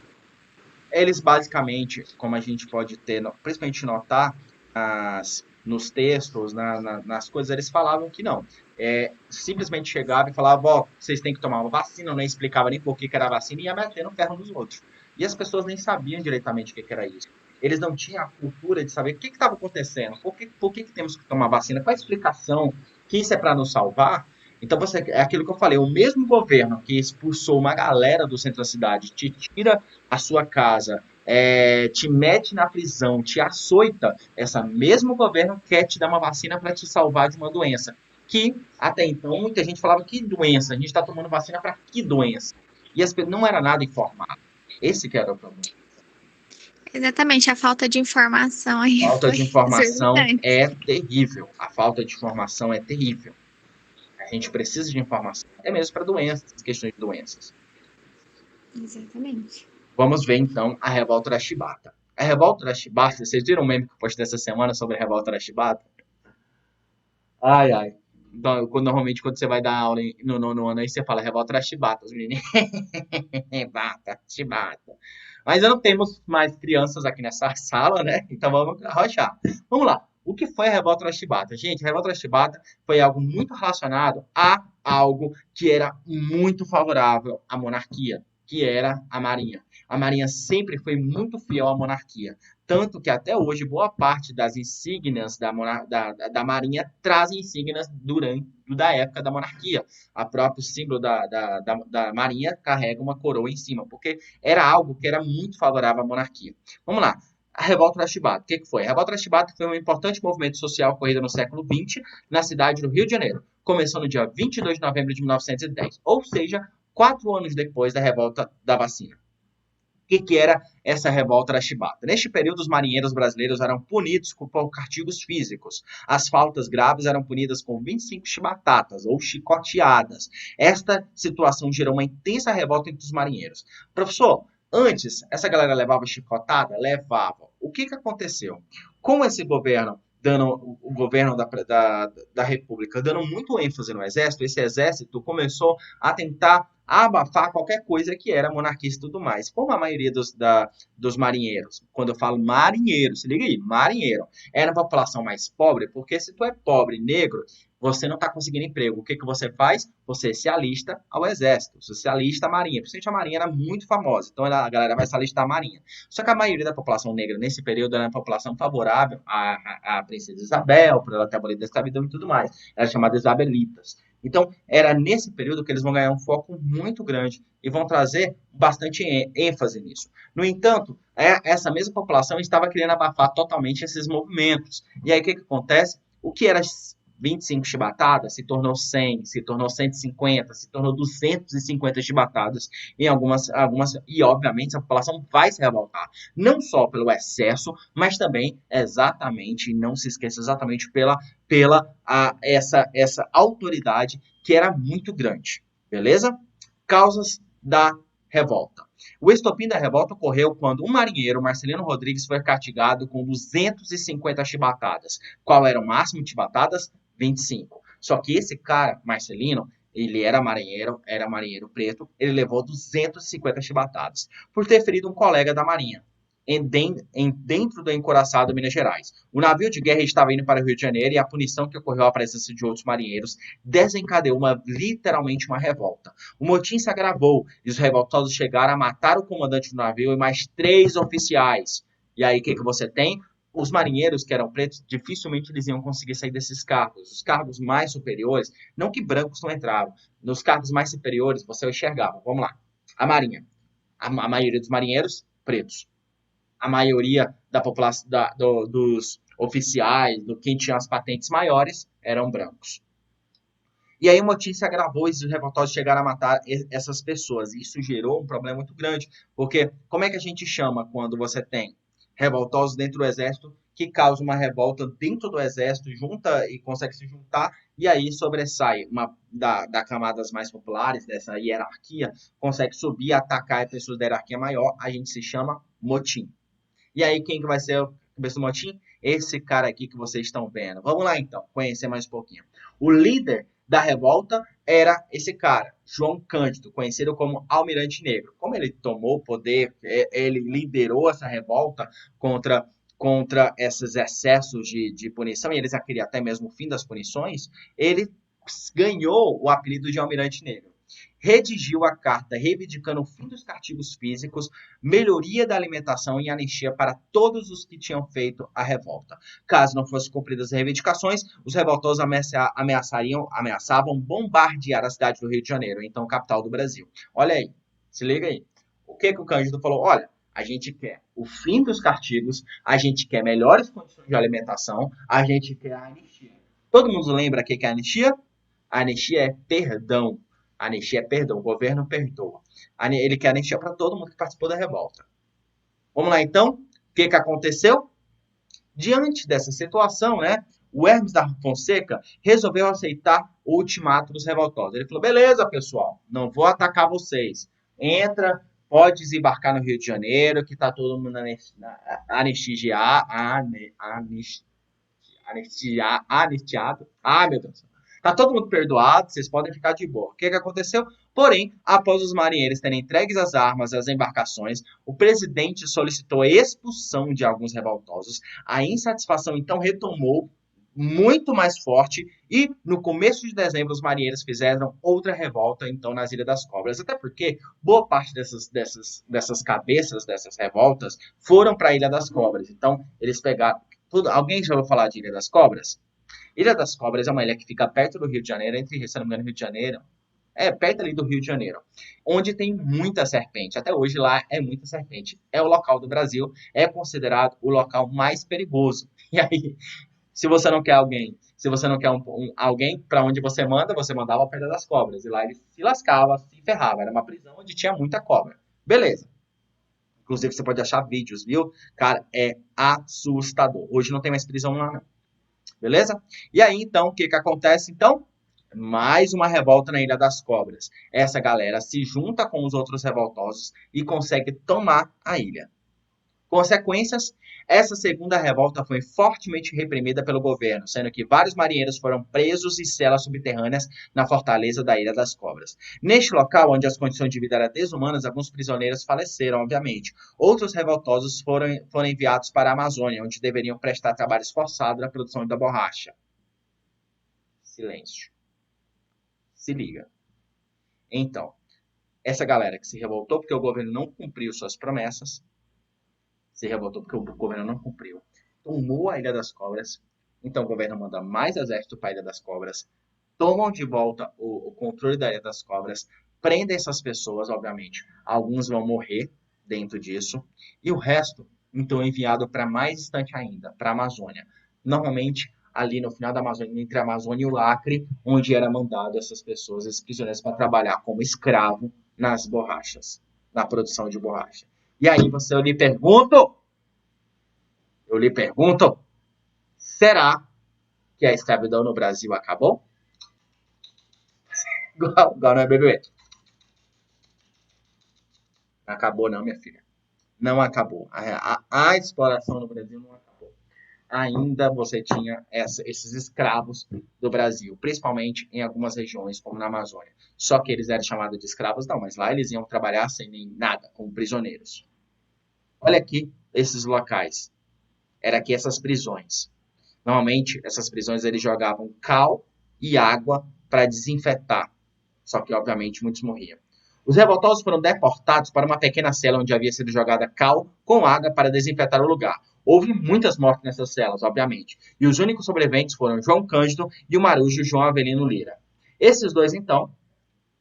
Speaker 1: eles basicamente, como a gente pode ter, principalmente notar nos textos, nas coisas, eles falavam que não. Simplesmente chegava e falava, ó, vocês têm que tomar uma vacina, não explicava nem por que era a vacina e ia metendo ferro nos outros. E as pessoas nem sabiam diretamente o que era isso. Eles não tinham a cultura de saber o que estava acontecendo, por que temos que tomar vacina, qual a explicação, que isso é para nos salvar. Então, é aquilo que eu falei, o mesmo governo que expulsou uma galera do centro da cidade, te tira a sua casa, te mete na prisão, te açoita, esse mesmo governo quer te dar uma vacina para te salvar de uma doença. Que até então muita gente falava que doença, a gente está tomando vacina para que doença? E as pessoas não era nada informado. Esse que era o problema.
Speaker 2: Exatamente, a falta de informação aí
Speaker 1: Falta
Speaker 2: foi
Speaker 1: de informação
Speaker 2: exorbitante.
Speaker 1: é terrível. A falta de informação é terrível. A gente precisa de informação, até mesmo para doenças, questões de doenças.
Speaker 2: Exatamente.
Speaker 1: Vamos ver então a revolta da Chibata. A revolta da Chibata, vocês viram o meme que eu postei essa semana sobre a revolta da Chibata? Ai, ai. Então, normalmente quando você vai dar aula no nono ano, aí você fala revolta da Chibata. Os meninos, Chibata, Chibata. Mas não temos mais crianças aqui nessa sala, né? Então vamos arrochar. Vamos lá. O que foi a Revolta das Chibatas? Gente, a Revolta das Chibatas foi algo muito relacionado a algo que era muito favorável à monarquia, que era a Marinha. A Marinha sempre foi muito fiel à monarquia. Tanto que até hoje, boa parte das insígnias da Marinha trazem insígnias da época da monarquia. A próprio símbolo da Marinha carrega uma coroa em cima, porque era algo que era muito favorável à monarquia. Vamos lá. A Revolta da Chibata. O que foi? A Revolta da Chibata foi um importante movimento social ocorrido no século XX na cidade do Rio de Janeiro. Começou no dia 22 de novembro de 1910, ou seja, 4 anos depois da Revolta da Vacina. O que era essa revolta da chibata? Neste período, os marinheiros brasileiros eram punidos por castigos físicos. As faltas graves eram punidas com 25 chibatadas ou chicoteadas. Esta situação gerou uma intensa revolta entre os marinheiros. Professor, antes, essa galera levava chicotada? Levava. O que aconteceu? Com esse governo o governo da República dando muito ênfase no exército, esse exército começou a tentar abafar qualquer coisa que era monarquista e tudo mais. Como a maioria dos marinheiros, quando eu falo marinheiro, se liga aí, marinheiro, era a população mais pobre, porque se tu é pobre, negro, você não está conseguindo emprego. O que você faz? Você se alista ao exército, você se alista à marinha. Principalmente a marinha era muito famosa, então a galera vai se alistar à marinha. Só que a maioria da população negra nesse período era uma população favorável à princesa Isabel, por ela ter abolido a escravidão e tudo mais. Era chamada Isabelitas. Então, era nesse período que eles vão ganhar um foco muito grande e vão trazer bastante ênfase nisso. No entanto, essa mesma população estava querendo abafar totalmente esses movimentos. E aí, o que acontece? O que era 25 chibatadas se tornou 100, se tornou 150, se tornou 250 chibatadas em algumas e obviamente a população vai se revoltar, não só pelo excesso, mas também exatamente, não se esqueça exatamente essa autoridade que era muito grande, beleza? Causas da revolta. O estopim da revolta ocorreu quando um marinheiro, Marcelino Rodrigues, foi castigado com 250 chibatadas. Qual era o máximo de chibatadas? 25. Só que esse cara, Marcelino, ele era marinheiro preto, ele levou 250 chibatadas por ter ferido um colega da marinha dentro do encouraçado Minas Gerais. O navio de guerra estava indo para o Rio de Janeiro e a punição que ocorreu à presença de outros marinheiros desencadeou literalmente uma revolta. O motim se agravou e os revoltosos chegaram a matar o comandante do navio e mais 3 oficiais. E aí o que você tem? Os marinheiros que eram pretos, dificilmente eles iam conseguir sair desses cargos. Os cargos mais superiores, não que brancos não entravam, nos cargos mais superiores você enxergava. Vamos lá. A marinha. A maioria dos marinheiros, pretos. A maioria da população, dos oficiais, do quem tinha as patentes maiores, eram brancos. E aí o motim se agravou e os revoltosos chegaram a matar essas pessoas. E isso gerou um problema muito grande, porque como é que a gente chama quando você tem revoltosos dentro do exército que causam uma revolta dentro do exército, junta e consegue se juntar, e aí sobressai da camadas mais populares, dessa hierarquia, consegue subir e atacar pessoas da hierarquia maior, a gente se chama motim. E aí, quem que vai ser o cabeça do motim? Esse cara aqui que vocês estão vendo. Vamos lá, então, conhecer mais um pouquinho. O líder da revolta era esse cara, João Cândido, conhecido como Almirante Negro. Como ele tomou o poder, ele liderou essa revolta contra esses excessos de punição, e eles queriam até mesmo o fim das punições, ele ganhou o apelido de Almirante Negro. Redigiu a carta reivindicando o fim dos castigos físicos, melhoria da alimentação e anistia para todos os que tinham feito a revolta. Caso não fossem cumpridas as reivindicações, os revoltosos ameaçavam bombardear a cidade do Rio de Janeiro, então capital do Brasil. Olha aí, se liga aí. O que o Cândido falou? Olha, a gente quer o fim dos castigos, a gente quer melhores condições de alimentação, a gente quer a anistia. Todo mundo lembra o que é anistia? A anistia é perdão. A anistia é perdão, o governo perdoa. Ele quer anistia para todo mundo que participou da revolta. Vamos lá, então. O que aconteceu? Diante dessa situação, né, o Hermes da Fonseca resolveu aceitar o ultimato dos revoltosos. Ele falou, beleza, pessoal, não vou atacar vocês. Entra, pode desembarcar no Rio de Janeiro, que está todo mundo anistiado. Ah, meu Deus. Tá todo mundo perdoado, vocês podem ficar de boa. O que aconteceu? Porém, após os marinheiros terem entregues as armas e as embarcações, o presidente solicitou a expulsão de alguns revoltosos. A insatisfação então retomou muito mais forte e no começo de dezembro os marinheiros fizeram outra revolta então nas Ilhas das Cobras, até porque boa parte dessas cabeças dessas revoltas foram para a Ilha das Cobras. Então eles pegaram tudo. Alguém já ouviu falar de Ilha das Cobras? Ilha das Cobras é uma ilha que fica perto do Rio de Janeiro, entre, se não me engano, Rio de Janeiro. É, perto ali do Rio de Janeiro, onde tem muita serpente. Até hoje lá é muita serpente. É o local do Brasil, é considerado o local mais perigoso. E aí, se você não quer alguém, se você não quer alguém para onde você mandava a Pedra das Cobras. E lá ele se lascava, se ferrava. Era uma prisão onde tinha muita cobra. Beleza. Inclusive você pode achar vídeos, viu? Cara, é assustador. Hoje não tem mais prisão lá, não. Beleza? E aí, então, o que que acontece, então? Mais uma revolta na Ilha das Cobras. Essa galera se junta com os outros revoltosos e consegue tomar a ilha. Consequências, essa segunda revolta foi fortemente reprimida pelo governo, sendo que vários marinheiros foram presos em celas subterrâneas na fortaleza da Ilha das Cobras. Neste local, onde as condições de vida eram desumanas, alguns prisioneiros faleceram, obviamente. Outros revoltosos foram enviados para a Amazônia, onde deveriam prestar trabalhos forçados na produção da borracha. Silêncio. Se liga. Então, essa galera que se revoltou porque o governo não cumpriu suas promessas, se revoltou porque o governo não cumpriu, tomou a Ilha das Cobras, então o governo manda mais exército para a Ilha das Cobras, tomam de volta o controle da Ilha das Cobras, prendem essas pessoas, obviamente, alguns vão morrer dentro disso, e o resto, então, é enviado para mais distante ainda, para a Amazônia. Normalmente, ali no final da Amazônia, entre a Amazônia e o Acre, onde era mandado essas pessoas, esses prisioneiros, para trabalhar como escravo nas borrachas, na produção de borracha. E aí eu lhe pergunto, será que a escravidão no Brasil acabou? Igual não é BBB. Não acabou não, minha filha. Não acabou. A exploração no Brasil não acabou. Ainda você tinha esses escravos do Brasil, principalmente em algumas regiões, como na Amazônia. Só que eles eram chamados de escravos, não, mas lá eles iam trabalhar sem nem nada, como prisioneiros. Olha aqui esses locais. Era aqui essas prisões. Normalmente, essas prisões eles jogavam cal e água para desinfetar. Só que, obviamente, muitos morriam. Os revoltosos foram deportados para uma pequena cela onde havia sido jogada cal com água para desinfetar o lugar. Houve muitas mortes nessas celas, obviamente. E os únicos sobreviventes foram João Cândido e o marujo João Avelino Lira. Esses dois, então,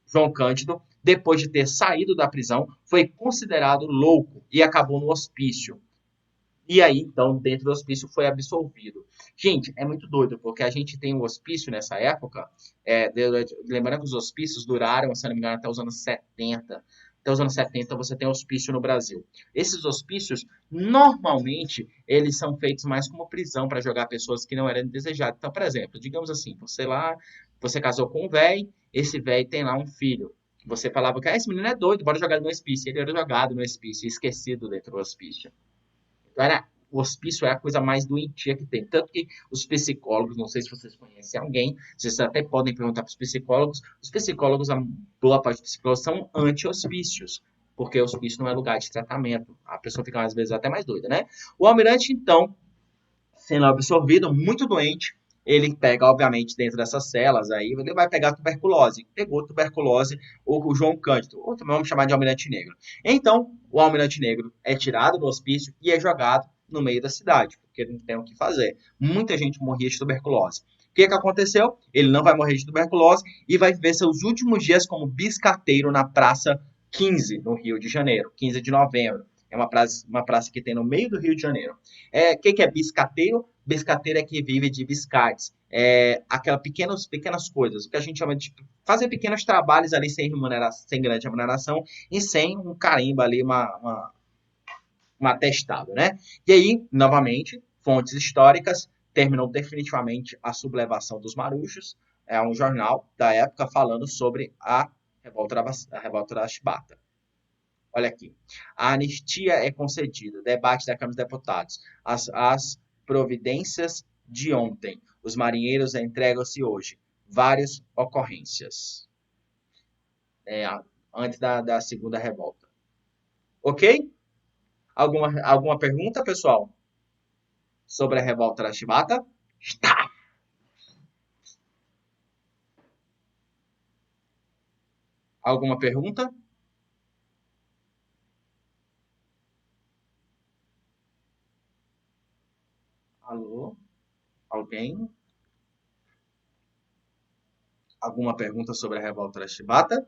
Speaker 1: João Cândido, depois de ter saído da prisão, foi considerado louco e acabou no hospício. E aí, então, dentro do hospício foi absolvido. Gente, é muito doido, porque a gente tem um hospício nessa época, lembrando que os hospícios duraram, se não me engano, até os anos 70. Até os anos 70 você tem hospício no Brasil. Esses hospícios, normalmente, eles são feitos mais como prisão para jogar pessoas que não eram desejadas. Então, por exemplo, digamos assim, você casou com um velho, esse velho tem lá um filho. Você falava que esse menino é doido, bora jogar no hospício. Ele era jogado no hospício, esquecido dentro do hospício. Então, o hospício é a coisa mais doentia que tem. Tanto que os psicólogos, não sei se vocês conhecem alguém, vocês até podem perguntar para os psicólogos, a boa parte dos psicólogos são anti-hospícios, porque o hospício não é lugar de tratamento. A pessoa fica, às vezes, até mais doida, né? O almirante, então, sendo absorvido, muito doente, ele pega, obviamente, dentro dessas celas, aí ele vai pegar tuberculose. Pegou tuberculose, o João Cândido, ou também vamos chamar de Almirante Negro. Então, o Almirante Negro é tirado do hospício e é jogado no meio da cidade, porque não tem o que fazer. Muita gente morria de tuberculose. O que aconteceu? Ele não vai morrer de tuberculose e vai viver seus últimos dias como biscateiro na Praça 15, no Rio de Janeiro, 15 de novembro. É uma praça que tem no meio do Rio de Janeiro. O que é biscateiro? Biscateiro é que vive de biscates. Aquelas pequenas coisas, o que a gente chama de fazer pequenos trabalhos ali sem grande remuneração e sem um carimbo ali, um atestado, né? E aí, novamente, fontes históricas, terminou definitivamente a sublevação dos marujos. É um jornal da época falando sobre a revolta da Chibata. Olha aqui. A anistia é concedida. Debate da Câmara dos Deputados. As providências de ontem. Os marinheiros entregam-se hoje. Várias ocorrências. antes da segunda revolta. Ok? Alguma pergunta, pessoal? Sobre a revolta da Chibata? Está! Alguma pergunta? Alô? Alguém? Alguma pergunta sobre a revolta da Chibata?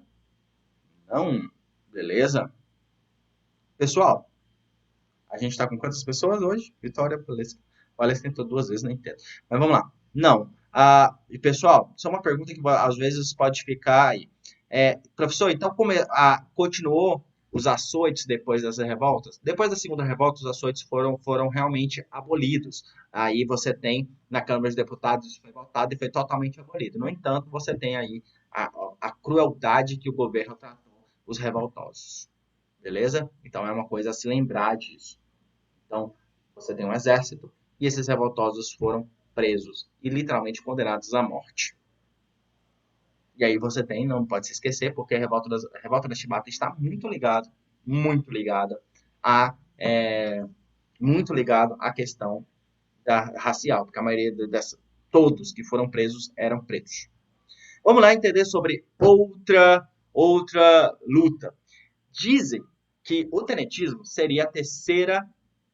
Speaker 1: Não? Beleza? Pessoal, a gente está com quantas pessoas hoje? Vitória, Valesca tentou 2 vezes, não entendo. Mas vamos lá. Não. E pessoal, só uma pergunta que às vezes pode ficar aí. Professor, então continuou os açoites depois das revoltas? Depois da segunda revolta, os açoites foram realmente abolidos. Aí você tem, na Câmara dos Deputados, isso foi votado e foi totalmente abolido. No entanto, você tem aí a crueldade que o governo tratou os revoltosos. Beleza? Então é uma coisa a se lembrar disso. Então, você tem um exército e esses revoltosos foram presos e literalmente condenados à morte. E aí você tem, não pode se esquecer, porque a revolta da Chibata está muito ligada muito ligado à questão racial, porque a maioria todos que foram presos eram pretos. Vamos lá entender sobre outra luta. Dizem que o tenentismo seria a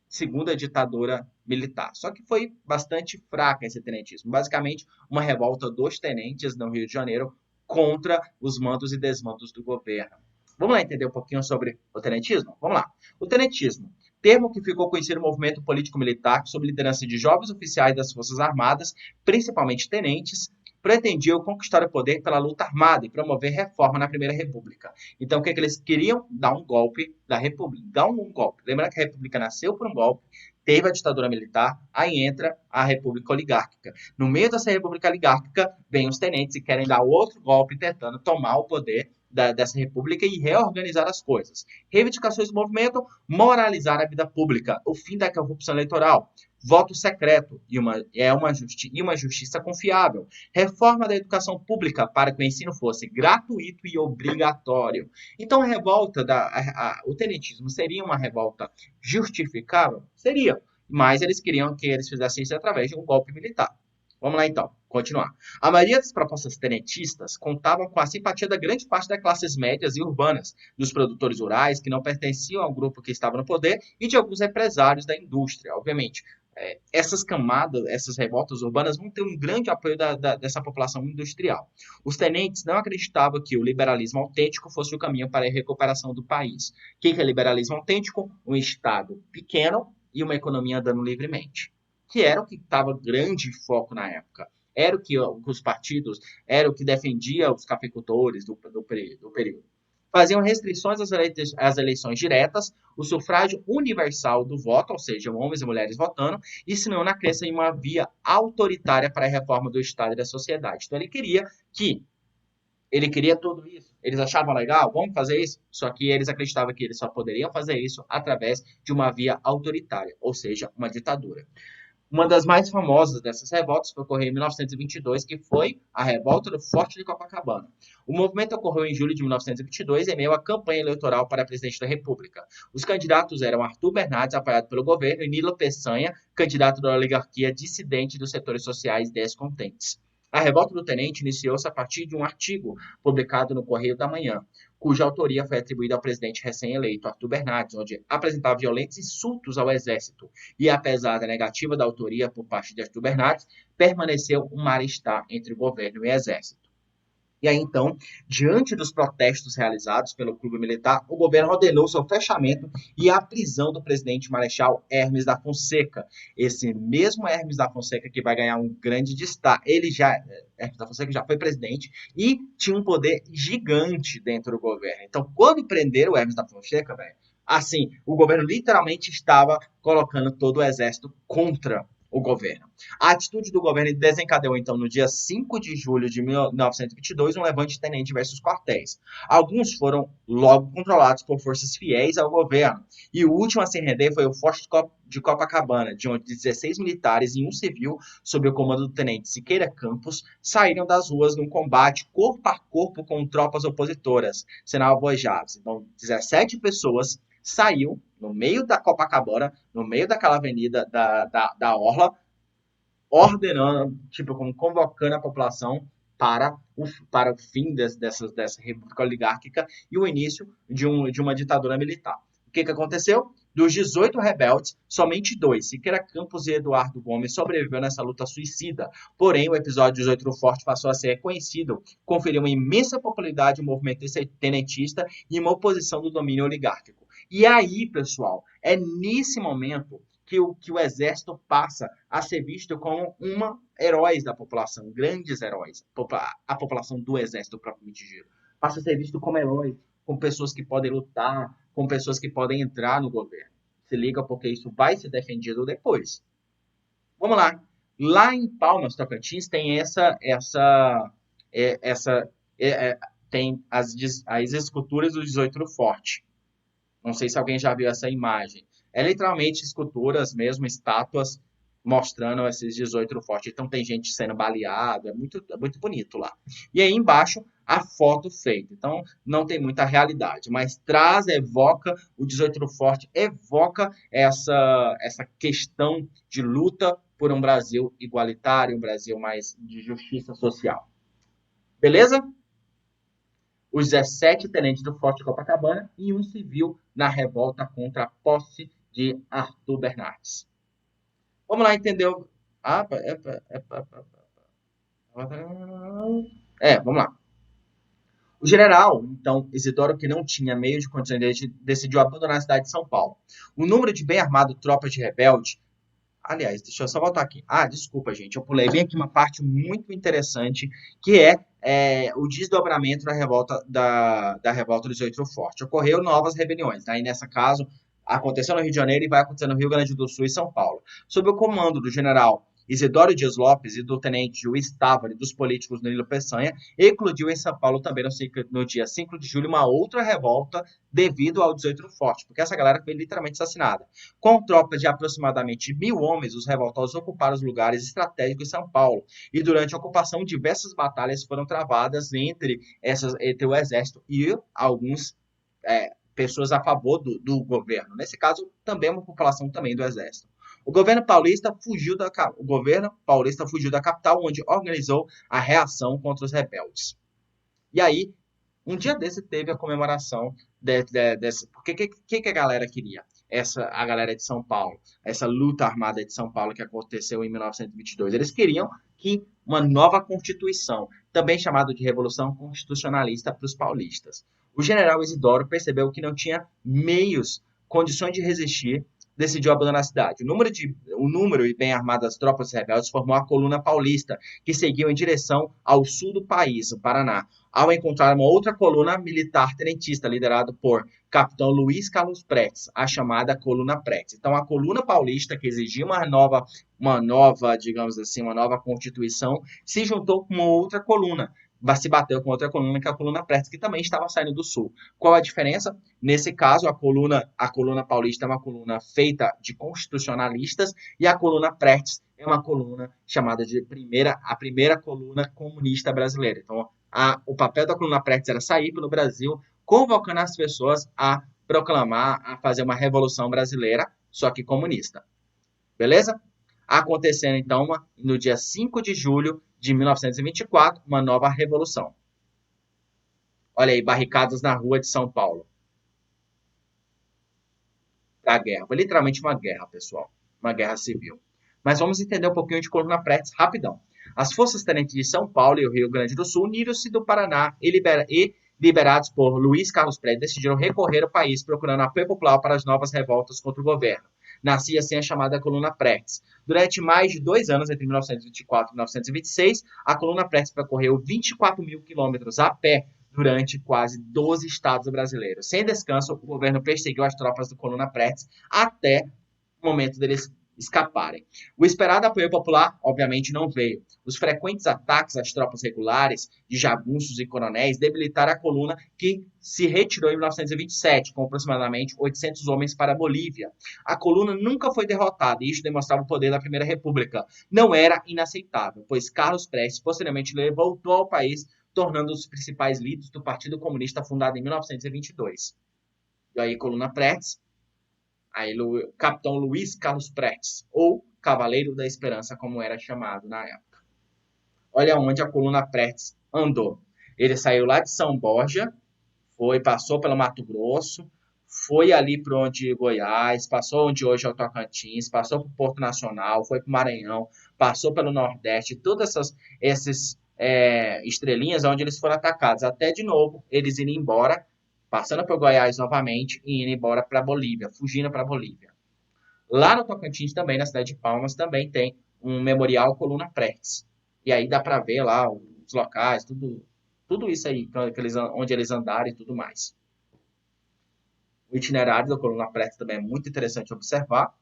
Speaker 1: segunda ditadura militar. Só que foi bastante fraca esse tenentismo. Basicamente, uma revolta dos tenentes no Rio de Janeiro contra os mandos e desmandos do governo. Vamos lá entender um pouquinho sobre o tenentismo? Vamos lá. O tenentismo, termo que ficou conhecido no movimento político-militar sob liderança de jovens oficiais das Forças Armadas, principalmente tenentes, pretendiam conquistar o poder pela luta armada e promover reforma na Primeira República. Então, o que eles queriam? Dar um golpe da República. Dar um golpe. Lembrando que a República nasceu por um golpe, teve a ditadura militar, aí entra a República Oligárquica. No meio dessa República Oligárquica, vem os tenentes e querem dar outro golpe, tentando tomar o poder dessa república e reorganizar as coisas. Reivindicações do movimento, moralizar a vida pública, o fim da corrupção eleitoral, voto secreto e uma justiça confiável, reforma da educação pública para que o ensino fosse gratuito e obrigatório. Então o tenentismo seria uma revolta justificável? Seria, mas eles queriam que eles fizessem isso através de um golpe militar. Vamos lá então, continuar. A maioria das propostas tenentistas contavam com a simpatia da grande parte das classes médias e urbanas, dos produtores rurais que não pertenciam ao grupo que estava no poder e de alguns empresários da indústria, obviamente. Essas camadas, essas revoltas urbanas vão ter um grande apoio dessa população industrial. Os tenentes não acreditavam que o liberalismo autêntico fosse o caminho para a recuperação do país. O que é liberalismo autêntico? Um Estado pequeno e uma economia andando livremente, que era o que estava grande foco na época. Era o que os partidos, era o que defendia os cafeicultores do período. Faziam restrições às eleições diretas, o sufrágio universal do voto, ou seja, homens e mulheres votando, e se não na crença em uma via autoritária para a reforma do Estado e da sociedade. Então ele queria tudo isso. Eles achavam legal, vamos fazer isso. Só que eles acreditavam que eles só poderiam fazer isso através de uma via autoritária, ou seja, uma ditadura. Uma das mais famosas dessas revoltas foi ocorrer em 1922, que foi a revolta do Forte de Copacabana. O movimento ocorreu em julho de 1922, em meio à campanha eleitoral para presidente da República. Os candidatos eram Arthur Bernardes, apoiado pelo governo, e Nilo Peçanha, candidato da oligarquia dissidente dos setores sociais descontentes. A revolta do tenente iniciou-se a partir de um artigo publicado no Correio da Manhã, cuja autoria foi atribuída ao presidente recém-eleito, Arthur Bernardes, onde apresentava violentos insultos ao exército. E apesar da negativa da autoria por parte de Arthur Bernardes, permaneceu um mal-estar entre o governo e o exército. E aí, então, diante dos protestos realizados pelo clube militar, o governo ordenou seu fechamento e a prisão do presidente Marechal Hermes da Fonseca. Esse mesmo Hermes da Fonseca que vai ganhar um grande destaque. Hermes da Fonseca já foi presidente e tinha um poder gigante dentro do governo. Então, quando prenderam o Hermes da Fonseca, velho, assim, o governo literalmente estava colocando todo o exército contra o governo. A atitude do governo desencadeou, então, no dia 5 de julho de 1922, um levante de tenente versus quartéis. Alguns foram logo controlados por forças fiéis ao governo, e o último a se render foi o Forte de Copacabana, de onde 16 militares e um civil, sob o comando do tenente Siqueira Campos, saíram das ruas num combate corpo a corpo com tropas opositoras, sendo alvojados. Então, 17 pessoas saiu no meio da Copacabana, no meio daquela avenida da Orla, ordenando, tipo, como convocando a população para o fim dessa república oligárquica e o início de uma ditadura militar. O que aconteceu? Dos 18 rebeldes, somente 2, Siqueira Campos e Eduardo Gomes, sobreviveu nessa luta suicida. Porém, o episódio 18 do Forte passou a ser reconhecido, conferiu uma imensa popularidade ao movimento tenentista e uma oposição do domínio oligárquico. E aí, pessoal, é nesse momento que o exército passa a ser visto como heróis da população, grandes heróis, a população do exército propriamente dito. Passa a ser visto como heróis, como pessoas que podem lutar, como pessoas que podem entrar no governo. Se liga porque isso vai ser defendido depois. Vamos lá. Lá em Palmas, Tocantins, tem tem as esculturas do 18 do Forte. Não sei se alguém já viu essa imagem. É literalmente esculturas mesmo, estátuas, mostrando esses 18 do Forte. Então tem gente sendo baleada, é muito bonito lá. E aí embaixo, a foto feita. Então não tem muita realidade, mas evoca, o 18 do Forte evoca essa questão de luta por um Brasil igualitário, um Brasil mais de justiça social. Beleza? Os 17 tenentes do Forte de Copacabana e um civil na revolta contra a posse de Arthur Bernardes. Vamos lá entender o... vamos lá. O general, então, Isidoro, que não tinha meio de condições, decidiu abandonar a cidade de São Paulo. O número de bem armado tropas de rebelde... Aliás, deixa eu só voltar aqui. Desculpa, gente. Eu pulei bem aqui uma parte muito interessante, que é o desdobramento da revolta do 18 Forte. Ocorreu novas rebeliões. Aí, nesse caso, aconteceu no Rio de Janeiro e vai acontecer no Rio Grande do Sul e São Paulo. Sob o comando do general Isidoro Dias Lopes e do tenente Luiz Távora e dos políticos Danilo Peçanha, eclodiu em São Paulo também no dia 5 de julho uma outra revolta devido ao 18 Forte, porque essa galera foi literalmente assassinada. Com tropas de aproximadamente 1.000 homens, os revoltosos ocuparam os lugares estratégicos em São Paulo, e durante a ocupação diversas batalhas foram travadas entre o exército e alguns pessoas a favor do governo. Nesse caso, também uma população também do exército. O governo paulista fugiu da capital, onde organizou a reação contra os rebeldes. E aí, um dia desse teve a comemoração dessa... que a galera queria? A galera de São Paulo, essa luta armada de São Paulo que aconteceu em 1922. Eles queriam que uma nova constituição, também chamada de Revolução Constitucionalista para os paulistas. O general Isidoro percebeu que não tinha condições de resistir, decidiu abandonar a cidade. O número e bem armadas tropas rebeldes formou a coluna paulista, que seguiu em direção ao sul do país, o Paraná, ao encontrar uma outra coluna militar tenentista, liderada por capitão Luiz Carlos Prestes, a chamada coluna Prestes. Então, a coluna paulista, que exigia uma nova, digamos assim, uma nova constituição, se juntou com uma outra coluna, se bateu com outra coluna, que é a coluna Prestes, que também estava saindo do sul. Qual a diferença? Nesse caso, a coluna paulista é uma coluna feita de constitucionalistas e a coluna Prestes é uma coluna chamada de a primeira coluna comunista brasileira. Então, o papel da coluna Prestes era sair pelo Brasil, convocando as pessoas a proclamar, a fazer uma revolução brasileira, só que comunista. Beleza? Acontecendo, então, no dia 5 de julho de 1924, uma nova revolução. Olha aí, barricadas na rua de São Paulo. A guerra. Foi literalmente uma guerra, pessoal. Uma guerra civil. Mas vamos entender um pouquinho de coluna Prestes rapidão. As forças tenentes de São Paulo e o Rio Grande do Sul uniram-se do Paraná e liberados por Luiz Carlos Prestes, decidiram recorrer ao país procurando apoio popular para as novas revoltas contra o governo. Nascia assim a chamada coluna Prestes. Durante mais de 2 anos, entre 1924 e 1926, a coluna Prestes percorreu 24 mil quilômetros a pé durante quase 12 estados brasileiros. Sem descanso, o governo perseguiu as tropas do coluna Prestes até o momento deles escaparem. O esperado apoio popular, obviamente, não veio. Os frequentes ataques às tropas regulares, de jagunços e coronéis, debilitaram a coluna que se retirou em 1927, com aproximadamente 800 homens para a Bolívia. A coluna nunca foi derrotada, e isso demonstrava o poder da Primeira República. Não era inaceitável, pois Carlos Prestes posteriormente voltou ao país, tornando os principais líderes do Partido Comunista fundado em 1922. E aí, coluna Prestes, aí Capitão Luiz Carlos Prestes, ou Cavaleiro da Esperança, como era chamado na época. Olha onde a coluna Prestes andou. Ele saiu lá de São Borja, passou pelo Mato Grosso, foi ali para onde Goiás, passou onde hoje é o Tocantins, passou para o Porto Nacional, foi para o Maranhão, passou pelo Nordeste, todas esses estrelinhas onde eles foram atacados, até de novo eles irem embora, passando por Goiás novamente e indo embora para a Bolívia, fugindo para a Bolívia. Lá no Tocantins também, na cidade de Palmas, também tem um memorial Coluna Prestes. E aí dá para ver lá os locais, tudo isso aí, onde eles andaram e tudo mais. O itinerário da Coluna Prestes também é muito interessante observar.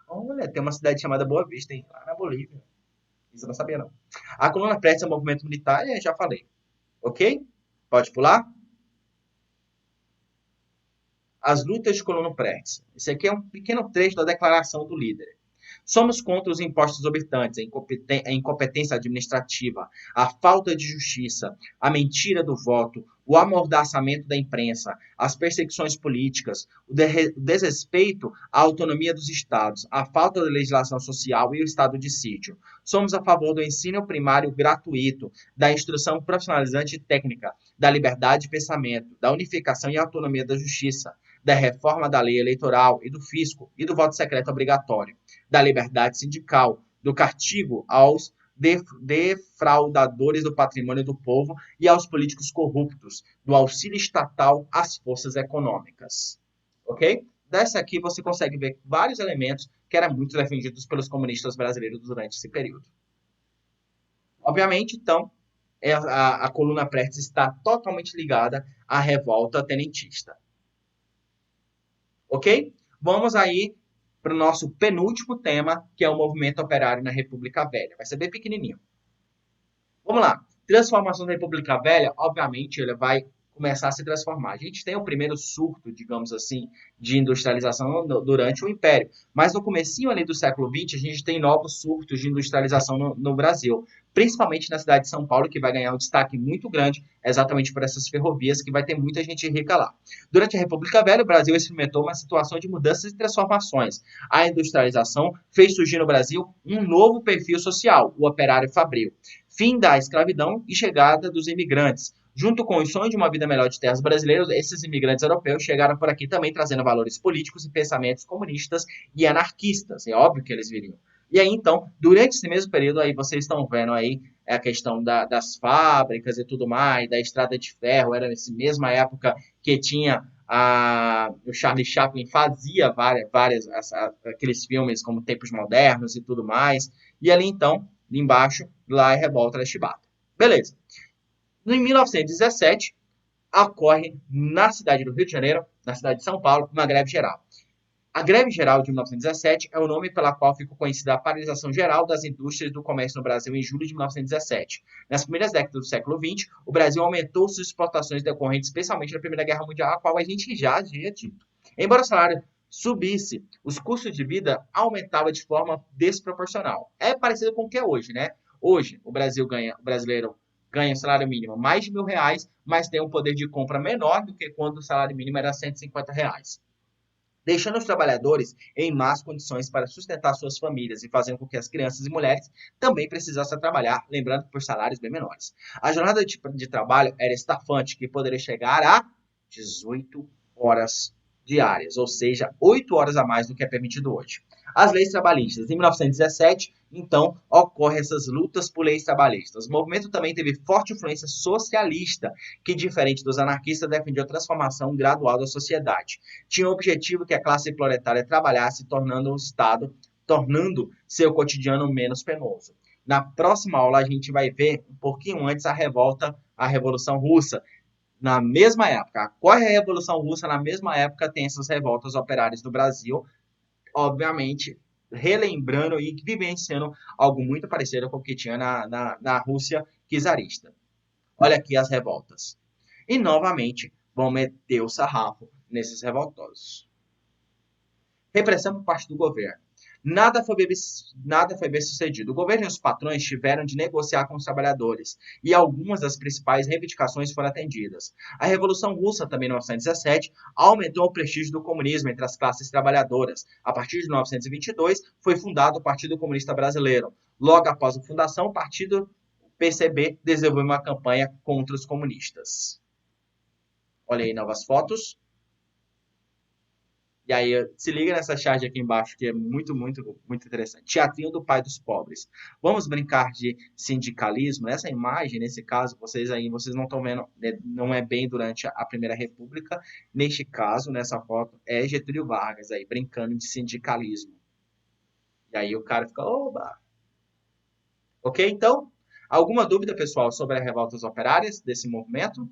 Speaker 1: Olha, tem uma cidade chamada Boa Vista, hein? Lá na Bolívia. Isso eu não sabia, não. A Coluna Prestes é um movimento militar, e já falei. Ok? Pode pular? As lutas de Coluna Prestes. Esse aqui é um pequeno trecho da declaração do líder. Somos contra os impostos exorbitantes, a incompetência administrativa, a falta de justiça, a mentira do voto, o amordaçamento da imprensa, as perseguições políticas, o desrespeito à autonomia dos estados, a falta de legislação social e o estado de sítio. Somos a favor do ensino primário gratuito, da instrução profissionalizante e técnica, da liberdade de pensamento, da unificação e autonomia da justiça, da reforma da lei eleitoral e do fisco e do voto secreto obrigatório, da liberdade sindical, do castigo aos defraudadores do patrimônio do povo e aos políticos corruptos, do auxílio estatal às forças econômicas. Ok? Dessa aqui você consegue ver vários elementos que eram muito defendidos pelos comunistas brasileiros durante esse período. Obviamente, então, a coluna Prestes está totalmente ligada à revolta tenentista. Ok? Vamos aí para o nosso penúltimo tema, que é o movimento operário na República Velha. Vai ser bem pequenininho. Vamos lá. Transformação da República Velha, obviamente, ele vai começar a se transformar. A gente tem o primeiro surto, digamos assim, de industrialização durante o Império. Mas no comecinho ali do século XX, a gente tem novos surtos de industrialização no Brasil. Principalmente na cidade de São Paulo, que vai ganhar um destaque muito grande, exatamente por essas ferrovias, que vai ter muita gente rica lá. Durante a República Velha, o Brasil experimentou uma situação de mudanças e transformações. A industrialização fez surgir no Brasil um novo perfil social, o operário fabril. Fim da escravidão e chegada dos imigrantes. Junto com o sonho de uma vida melhor de terras brasileiras, esses imigrantes europeus chegaram por aqui também trazendo valores políticos e pensamentos comunistas e anarquistas. É óbvio que eles viriam. E aí, então, durante esse mesmo período, aí vocês estão vendo aí a questão das fábricas e tudo mais, da estrada de ferro, era nessa mesma época que tinha o Charlie Chaplin fazia várias aqueles filmes como Tempos Modernos e tudo mais. E ali, então, embaixo, lá é Revolta da Chibata. Beleza. Em 1917, ocorre na cidade do Rio de Janeiro, na cidade de São Paulo, uma greve geral. A greve geral de 1917 é o nome pela qual ficou conhecida a paralisação geral das indústrias do comércio no Brasil em julho de 1917. Nas primeiras décadas do século XX, o Brasil aumentou suas exportações decorrentes especialmente da Primeira Guerra Mundial, a qual a gente já tinha dito. Embora o salário subisse, os custos de vida aumentavam de forma desproporcional. É parecido com o que é hoje, né? Hoje, o brasileiro ganha o salário mínimo mais de R$1.000, mas tem um poder de compra menor do que quando o salário mínimo era R$150. Deixando os trabalhadores em más condições para sustentar suas famílias e fazendo com que as crianças e mulheres também precisassem trabalhar, lembrando por salários bem menores. A jornada de trabalho era estafante, que poderia chegar a 18 horas diárias, ou seja, 8 horas a mais do que é permitido hoje. As leis trabalhistas. Em 1917, então, ocorrem essas lutas por leis trabalhistas. O movimento também teve forte influência socialista, que, diferente dos anarquistas, defendia a transformação gradual da sociedade. Tinha o objetivo que a classe proletária trabalhasse, tornando seu cotidiano menos penoso. Na próxima aula, a gente vai ver um pouquinho antes a Revolução Russa. Na mesma época, ocorre a Revolução Russa, na mesma época tem essas revoltas operárias do Brasil, obviamente, relembrando e vivenciando algo muito parecido com o que tinha na Rússia czarista. Olha aqui as revoltas. E, novamente, vão meter o sarrafo nesses revoltosos. Repressão por parte do governo. Nada foi bem sucedido. O governo e os patrões tiveram de negociar com os trabalhadores, e algumas das principais reivindicações foram atendidas. A Revolução Russa, também em 1917, aumentou o prestígio do comunismo entre as classes trabalhadoras. A partir de 1922, foi fundado o Partido Comunista Brasileiro. Logo após a fundação, o partido PCB desenvolveu uma campanha contra os comunistas. Olha aí novas fotos. E aí, se liga nessa charge aqui embaixo, que é muito, muito, muito interessante. Teatrinho do Pai dos Pobres. Vamos brincar de sindicalismo. Essa imagem, nesse caso, vocês não estão vendo, não é bem durante a Primeira República. Neste caso, nessa foto, é Getúlio Vargas aí, brincando de sindicalismo. E aí o cara fica, oba! Ok, então? Alguma dúvida, pessoal, sobre as revoltas operárias desse movimento?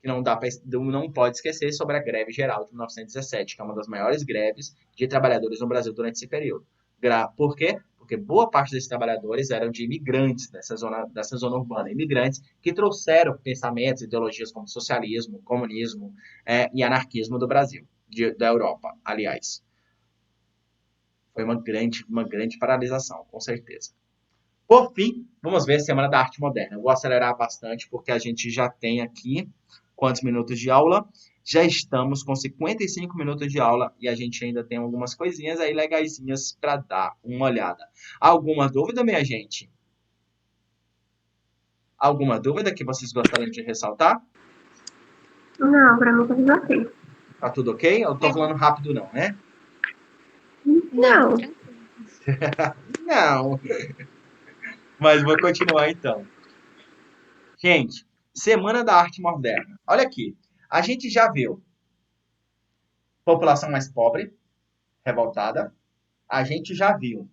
Speaker 1: Que não pode esquecer sobre a greve geral de 1917, que é uma das maiores greves de trabalhadores no Brasil durante esse período. Por quê? Porque boa parte desses trabalhadores eram de imigrantes dessa zona urbana, imigrantes que trouxeram pensamentos, ideologias como socialismo, comunismo e anarquismo do Brasil, da Europa, aliás. Foi uma grande paralisação, com certeza. Por fim, vamos ver a Semana da Arte Moderna. Eu vou acelerar bastante porque a gente já tem aqui quantos minutos de aula? Já estamos com 55 minutos de aula e a gente ainda tem algumas coisinhas aí legaisinhas para dar uma olhada. Alguma dúvida, minha gente? Alguma dúvida que vocês gostariam de ressaltar?
Speaker 3: Não, para mim tá tudo ok.
Speaker 1: Tá tudo ok? Eu tô falando rápido não, né?
Speaker 3: Não.
Speaker 1: Não. Mas vou continuar então. Gente, Semana da Arte Moderna. Olha aqui. A gente já viu população mais pobre, revoltada. A gente já viu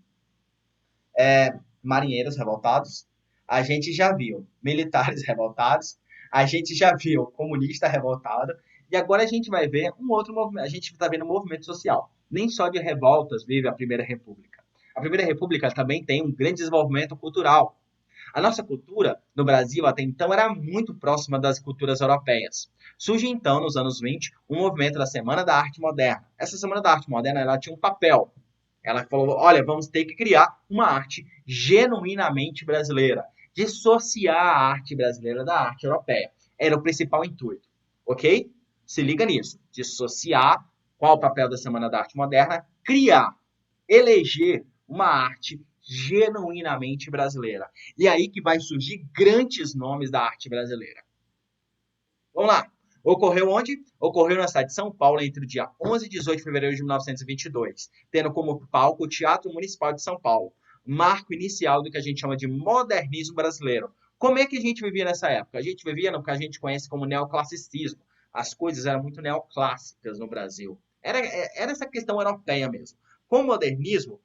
Speaker 1: marinheiros revoltados. A gente já viu militares revoltados. A gente já viu comunista revoltado. E agora a gente vai ver um outro movimento. A gente está vendo um movimento social. Nem só de revoltas vive a Primeira República. A Primeira República também tem um grande desenvolvimento cultural. A nossa cultura no Brasil até então era muito próxima das culturas europeias. Surge então, nos anos 20, um movimento da Semana da Arte Moderna. Essa Semana da Arte Moderna ela tinha um papel. Ela falou, olha, vamos ter que criar uma arte genuinamente brasileira, dissociar a arte brasileira da arte europeia. Era o principal intuito, ok? Se liga nisso, dissociar qual o papel da Semana da Arte Moderna, criar, eleger uma arte genuinamente brasileira. E aí que vai surgir grandes nomes da arte brasileira. Vamos lá. Ocorreu onde? Ocorreu na cidade de São Paulo entre o dia 11 e 18 de fevereiro de 1922, tendo como palco o Teatro Municipal de São Paulo, marco inicial do que a gente chama de modernismo brasileiro. Como é que a gente vivia nessa época? A gente vivia no que a gente conhece como neoclassicismo. As coisas eram muito neoclássicas no Brasil. Era essa questão europeia mesmo. Com o modernismo,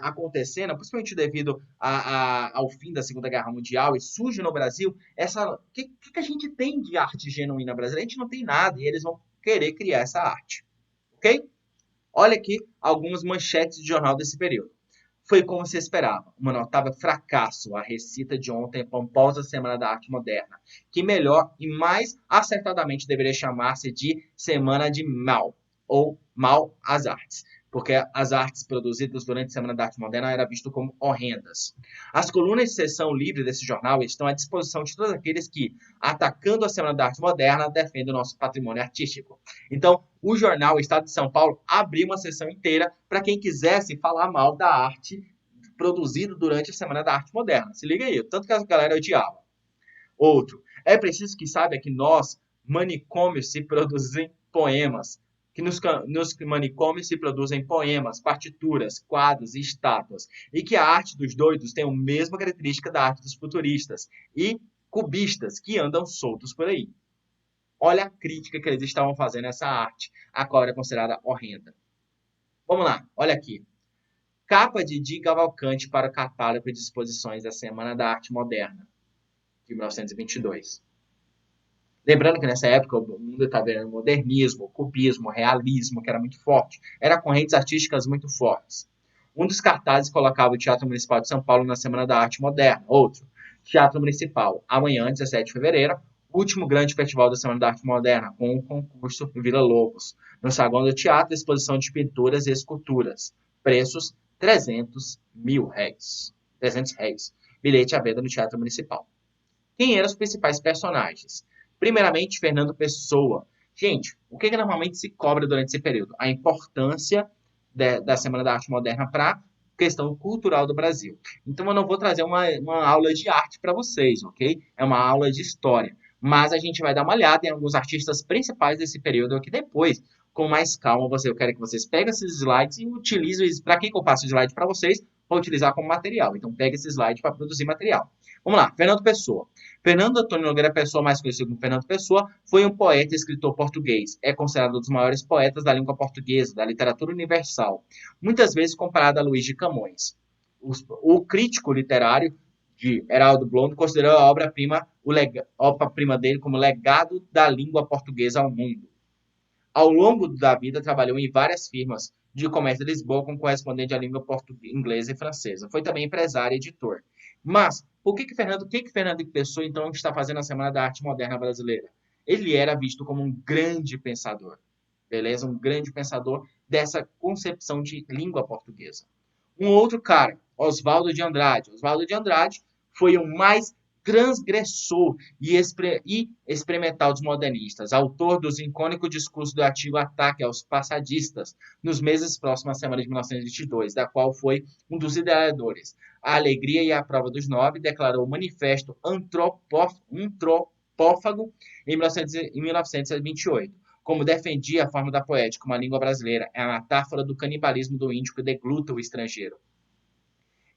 Speaker 1: acontecendo, principalmente devido ao fim da Segunda Guerra Mundial, e surge no Brasil essa. O que a gente tem de arte genuína brasileira? A gente não tem nada e eles vão querer criar essa arte. Ok? Olha aqui algumas manchetes de jornal desse período. Foi como se esperava, uma notável fracasso a recita de ontem, pomposa Semana da Arte Moderna, que melhor e mais acertadamente deveria chamar-se de Semana de Mal, ou Mal às Artes, porque as artes produzidas durante a Semana da Arte Moderna eram vistas como horrendas. As colunas de sessão livre desse jornal estão à disposição de todos aqueles que, atacando a Semana da Arte Moderna, defendem o nosso patrimônio artístico. Então, o jornal o Estado de São Paulo abriu uma sessão inteira para quem quisesse falar mal da arte produzida durante a Semana da Arte Moderna. Se liga aí, tanto que a galera odiava. Outro, é preciso que saiba que nós, manicômios, se produzem poemas, que nos manicômios se produzem poemas, partituras, quadros e estátuas, e que a arte dos doidos tem a mesma característica da arte dos futuristas e cubistas que andam soltos por aí. Olha a crítica que eles estavam fazendo a essa arte, a qual era considerada horrenda. Vamos lá, olha aqui. Capa de Di Cavalcante para o catálogo de exposições da Semana da Arte Moderna, de 1922. Lembrando que nessa época o mundo estava vendo modernismo, cubismo, realismo, que era muito forte. Eram correntes artísticas muito fortes. Um dos cartazes colocava o Teatro Municipal de São Paulo na Semana da Arte Moderna. Outro, Teatro Municipal, amanhã, 17 de fevereiro, último grande festival da Semana da Arte Moderna, com o concurso Vila Lobos. No saguão do teatro, exposição de pinturas e esculturas. Preços, R$ 300.000. R$ 300. Bilhete à venda no Teatro Municipal. Quem eram os principais personagens? Primeiramente, Fernando Pessoa. Gente, o que normalmente se cobra durante esse período? A importância da Semana da Arte Moderna para a questão cultural do Brasil. Então, eu não vou trazer uma aula de arte para vocês, ok? É uma aula de história. Mas a gente vai dar uma olhada em alguns artistas principais desse período aqui depois, com mais calma. Eu quero que vocês peguem esses slides e utilizem. Para que eu passo o slide para vocês? Para utilizar como material. Então, pegue esse slide para produzir material. Vamos lá, Fernando Pessoa. Fernando Antônio Nogueira Pessoa, mais conhecido como Fernando Pessoa, foi um poeta e escritor português. É considerado um dos maiores poetas da língua portuguesa, da literatura universal, muitas vezes comparado a Luís de Camões. O crítico literário de Heraldo Blondo considerou a obra-prima dele como legado da língua portuguesa ao mundo. Ao longo da vida, trabalhou em várias firmas de comércio de Lisboa como correspondente à língua inglesa e francesa. Foi também empresário e editor. Mas, o que Fernando Pessoa, então, está fazendo na Semana da Arte Moderna Brasileira? Ele era visto como um grande pensador, beleza? Um grande pensador dessa concepção de língua portuguesa. Um outro cara, Oswaldo de Andrade. Oswaldo de Andrade foi o mais transgressor e experimental dos modernistas, autor dos icônicos discursos do artigo Ataque aos Passadistas, nos meses próximos à semana de 1922, da qual foi um dos idealizadores. A Alegria e a Prova dos Nove declarou o Manifesto Antropófago em 1928. Como defendia a forma da poética, uma língua brasileira é a metáfora do canibalismo do índio que degluta o estrangeiro.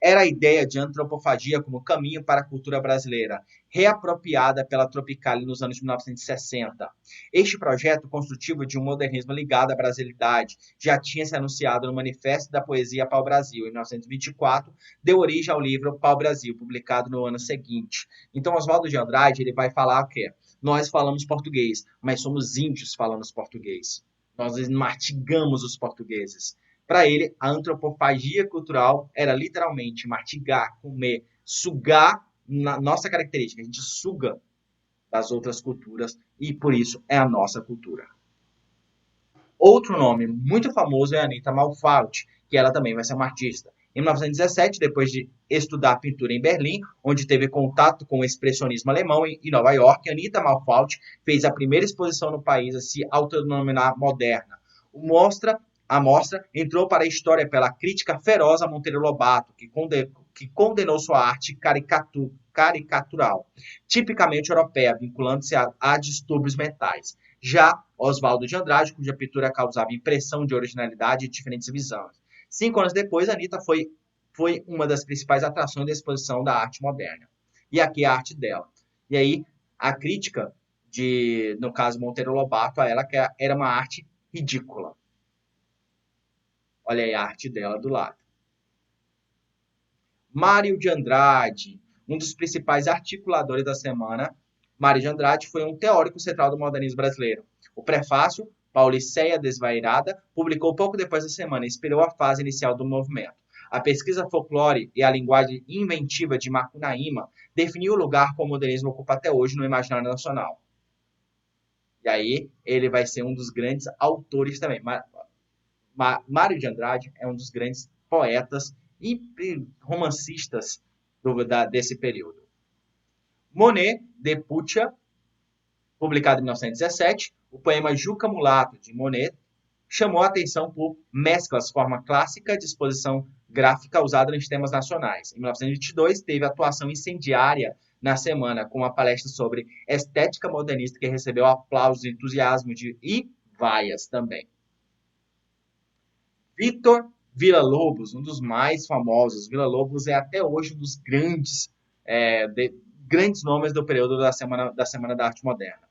Speaker 1: Era a ideia de antropofagia como caminho para a cultura brasileira, reapropriada pela Tropicália nos anos 1960. Este projeto construtivo de um modernismo ligado à brasilidade já tinha se anunciado no Manifesto da Poesia Pau-Brasil, em 1924, deu origem ao livro Pau-Brasil, publicado no ano seguinte. Então, Oswaldo de Andrade ele vai falar o quê? Nós falamos português, mas somos índios falando português. Nós mastigamos os portugueses. Para ele, a antropofagia cultural era literalmente mastigar, comer, sugar na nossa característica. A gente suga das outras culturas e, por isso, é a nossa cultura. Outro nome muito famoso é a Anita Malfatti, que ela também vai ser uma artista. Em 1917, depois de estudar pintura em Berlim, onde teve contato com o expressionismo alemão em Nova York, Anita Malfatti fez a primeira exposição no país a se autodenominar moderna. A mostra entrou para a história pela crítica feroz a Monteiro Lobato, que condenou sua arte caricatural, tipicamente europeia, vinculando-se a distúrbios mentais. Já Oswaldo de Andrade, cuja pintura causava impressão de originalidade e diferentes visões. 5 anos depois, Anita foi uma das principais atrações da exposição da arte moderna. E aqui a arte dela. E aí, a crítica no caso, Monteiro Lobato, a ela que era uma arte ridícula. Olha aí a arte dela do lado. Mário de Andrade, um dos principais articuladores da semana. Mário de Andrade foi um teórico central do modernismo brasileiro. O prefácio, Pauliceia Desvairada, publicou pouco depois da semana e inspirou a fase inicial do movimento. A pesquisa folclore e a linguagem inventiva de Macunaíma definiu o lugar que o modernismo ocupa até hoje no imaginário nacional. E aí ele vai ser um dos grandes autores também. Mário de Andrade é um dos grandes poetas e romancistas desse período. Monet, de Puccia, publicado em 1917, o poema Juca Mulato, de Monet, chamou a atenção por mesclas, forma clássica de exposição gráfica usada nos temas nacionais. Em 1922, teve atuação incendiária na semana, com uma palestra sobre estética modernista que recebeu aplausos e entusiasmo e vaias também. Vitor Villa-Lobos, um dos mais famosos. Villa-Lobos é até hoje um dos grandes nomes do período da Semana da Arte Moderna.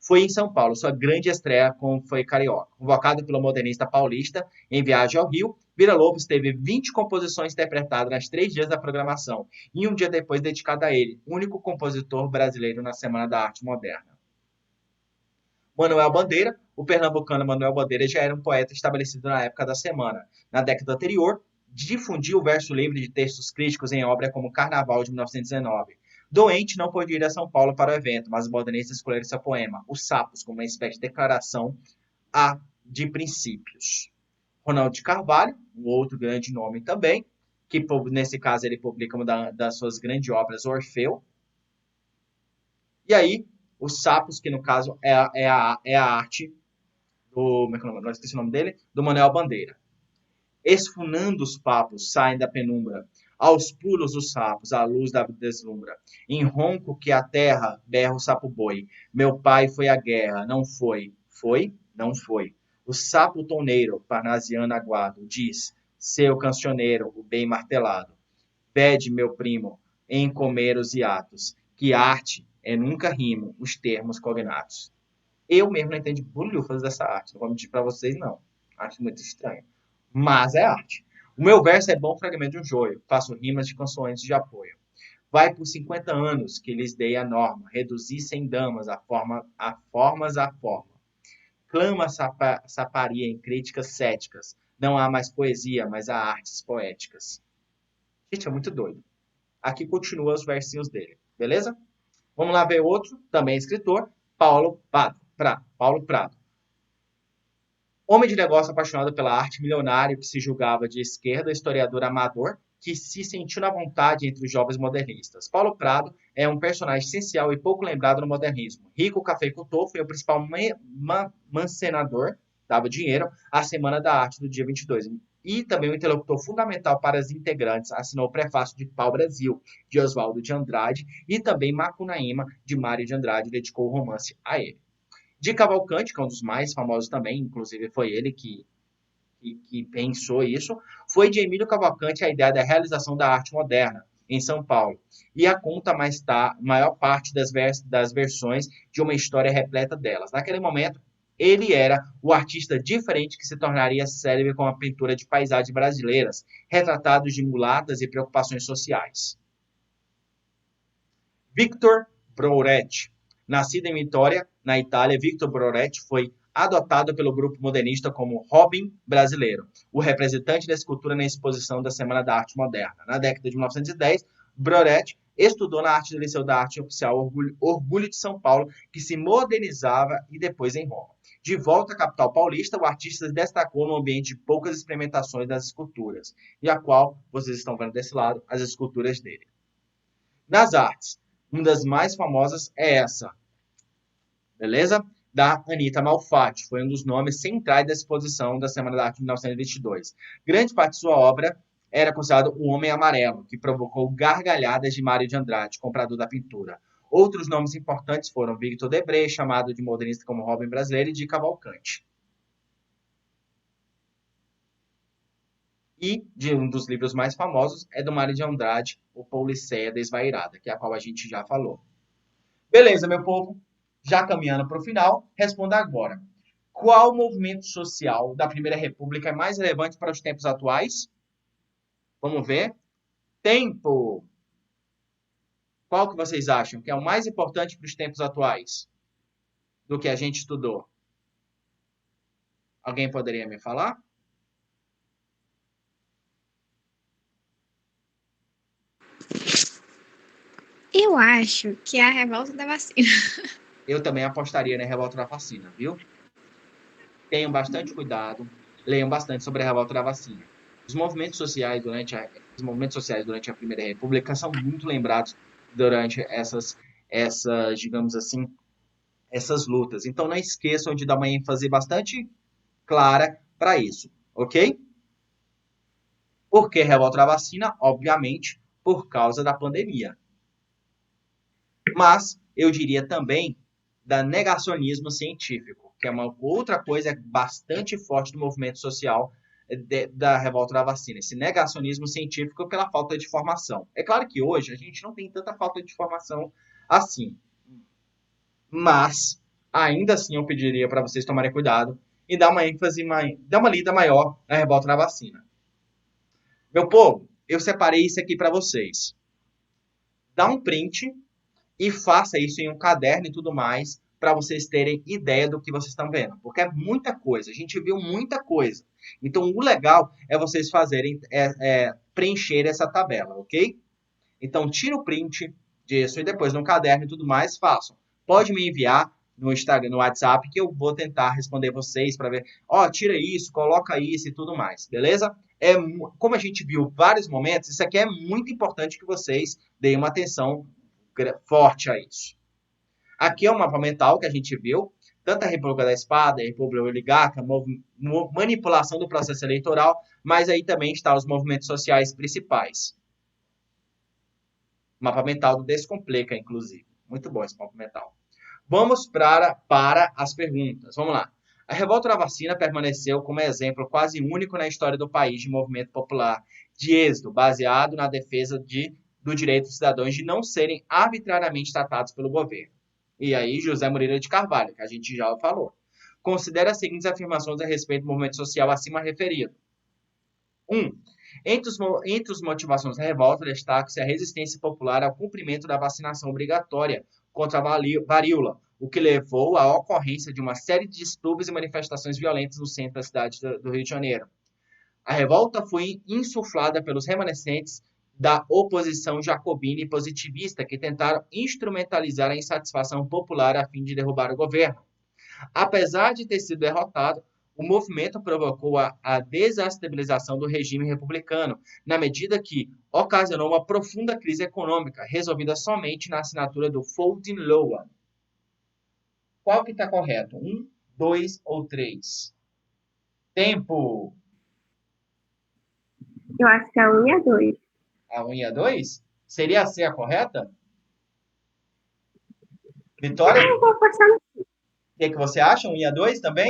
Speaker 1: Foi em São Paulo, sua grande estreia foi carioca. Convocado pelo modernista paulista em viagem ao Rio, Villa-Lobos teve 20 composições interpretadas nas 3 dias da programação, e um dia depois dedicado a ele, único compositor brasileiro na Semana da Arte Moderna. Manuel Bandeira, o pernambucano Manuel Bandeira já era um poeta estabelecido na época da semana. Na década anterior, difundiu o verso livre de textos críticos em obra como Carnaval de 1919. Doente, não pôde ir a São Paulo para o evento, mas os modernistas escolheram seu poema, Os Sapos, como uma espécie de declaração de princípios. Ronaldo de Carvalho, um outro grande nome também, que nesse caso ele publica uma das suas grandes obras, Orfeu. E aí, Os Sapos, que no caso é a arte do. Como é que é o nome? Não esqueci o nome dele, do Manuel Bandeira. Esfunando os papos saem da penumbra, aos pulos os sapos, a luz da deslumbra. Em ronco que a terra berra o sapo boi. Meu pai foi à guerra, não foi. Foi? Não foi. O sapo toneiro, parnasiano aguado, diz, seu cancioneiro, o bem martelado. Pede, meu primo, em comer os hiatos, que arte é nunca rimo os termos cognatos. Eu mesmo não entendi bolhufas dessa arte, não vou mentir para vocês, não. Acho muito estranho. Mas é arte. O meu verso é bom fragmento de um joio, faço rimas de consoantes de apoio. Vai por 50 anos que lhes dei a norma, reduzi sem damas a formas a forma. Clama saparia em críticas céticas. Não há mais poesia, mas há artes poéticas. Gente, é muito doido. Aqui continua os versinhos dele, beleza? Vamos lá ver outro, também escritor, Paulo Prado. Homem de negócio apaixonado pela arte, milionário que se julgava de esquerda, historiador amador, que se sentiu na vontade entre os jovens modernistas. Paulo Prado é um personagem essencial e pouco lembrado no modernismo. Rico cafeicultor, foi o principal mancenador, dava dinheiro, à Semana da Arte do dia 22. E também um interlocutor fundamental para as integrantes, assinou o prefácio de Pau Brasil, de Oswaldo de Andrade, e também Macunaíma, de Mário de Andrade, dedicou o romance a ele. De Cavalcante, que é um dos mais famosos também, inclusive foi ele que pensou isso, foi de Emílio Cavalcante a ideia da realização da arte moderna em São Paulo. E a conta maior parte das versões de uma história repleta delas. Naquele momento, ele era o artista diferente que se tornaria célebre com a pintura de paisagens brasileiras, retratados de mulatas e preocupações sociais. Victor Broretti. Nascido em Vitória, na Itália, Victor Broretti foi adotado pelo grupo modernista como Robin brasileiro, o representante da escultura na exposição da Semana da Arte Moderna. Na década de 1910, Broretti estudou na arte do Liceu da Arte Oficial Orgulho de São Paulo, que se modernizava e depois em Roma. De volta à capital paulista, o artista se destacou no ambiente de poucas experimentações das esculturas, e a qual vocês estão vendo desse lado, as esculturas dele. Nas artes, uma das mais famosas é essa, beleza? Da Anita Malfatti, foi um dos nomes centrais da exposição da Semana da Arte de 1922. Grande parte de sua obra era considerado o Homem Amarelo, que provocou gargalhadas de Mário de Andrade, comprador da pintura. Outros nomes importantes foram Victor Debré, chamado de modernista como Robin brasileiro, e de Cavalcante. E de um dos livros mais famosos é do Mário de Andrade, O Pauliceia Desvairada, que é a qual a gente já falou. Beleza, meu povo? Já caminhando para o final, responda agora. Qual movimento social da Primeira República é mais relevante para os tempos atuais? Vamos ver. Tempo. Qual que vocês acham que é o mais importante para os tempos atuais do que a gente estudou? Alguém poderia me falar?
Speaker 2: Eu acho que é a revolta da vacina.
Speaker 1: Eu também apostaria na revolta da vacina, viu? Tenham bastante cuidado, leiam bastante sobre a revolta da vacina. Os movimentos sociais durante a Primeira República são muito lembrados durante essas, digamos assim, essas lutas. Então não esqueçam de dar uma ênfase bastante clara para isso, ok? Por que revolta da vacina? Obviamente, por causa da pandemia. Mas eu diria também da negacionismo científico, que é uma outra coisa bastante forte do movimento social da revolta da vacina, esse negacionismo científico pela falta de formação. É claro que hoje a gente não tem tanta falta de formação assim, mas ainda assim eu pediria para vocês tomarem cuidado e dar uma ênfase, dar uma lida maior na revolta da vacina. Meu povo, eu separei isso aqui para vocês. Dá um print e faça isso em um caderno e tudo mais, para vocês terem ideia do que vocês estão vendo, porque é muita coisa, a gente viu muita coisa. Então, o legal é vocês fazerem, preencher essa tabela, ok? Então, tira o print disso e depois no caderno e tudo mais, façam. Pode me enviar no Instagram, no WhatsApp, que eu vou tentar responder vocês para ver, tira isso, coloca isso e tudo mais, beleza? Como a gente viu vários momentos, isso aqui é muito importante que vocês deem uma atenção forte a isso. Aqui é o mapa mental que a gente viu, tanto a República da Espada, a República Oligarca, manipulação do processo eleitoral, mas aí também estão os movimentos sociais principais. Mapa mental do Descomplica, inclusive. Muito bom esse mapa mental. Vamos para as perguntas. Vamos lá. A revolta da vacina permaneceu como exemplo quase único na história do país de movimento popular de êxito, baseado na defesa do direito dos cidadãos de não serem arbitrariamente tratados pelo governo. E aí, José Moreira de Carvalho, que a gente já falou. Considere as seguintes afirmações a respeito do movimento social acima referido. 1. Entre as motivações da revolta, destaca-se a resistência popular ao cumprimento da vacinação obrigatória contra a varíola, o que levou à ocorrência de uma série de distúrbios e manifestações violentas no centro da cidade do Rio de Janeiro. A revolta foi insuflada pelos remanescentes da oposição jacobina e positivista, que tentaram instrumentalizar a insatisfação popular a fim de derrubar o governo. Apesar de ter sido derrotado, o movimento provocou a desestabilização do regime republicano, na medida que ocasionou uma profunda crise econômica, resolvida somente na assinatura do Folding Law. Qual que está correto? 1, 2 ou 3? Tempo!
Speaker 3: Eu acho que é a 1 e a 2.
Speaker 1: A 1 e a 2? Seria a C a correta? Vitória?
Speaker 3: Eu vou passar.
Speaker 1: O que você acha? 1 e a 2 também?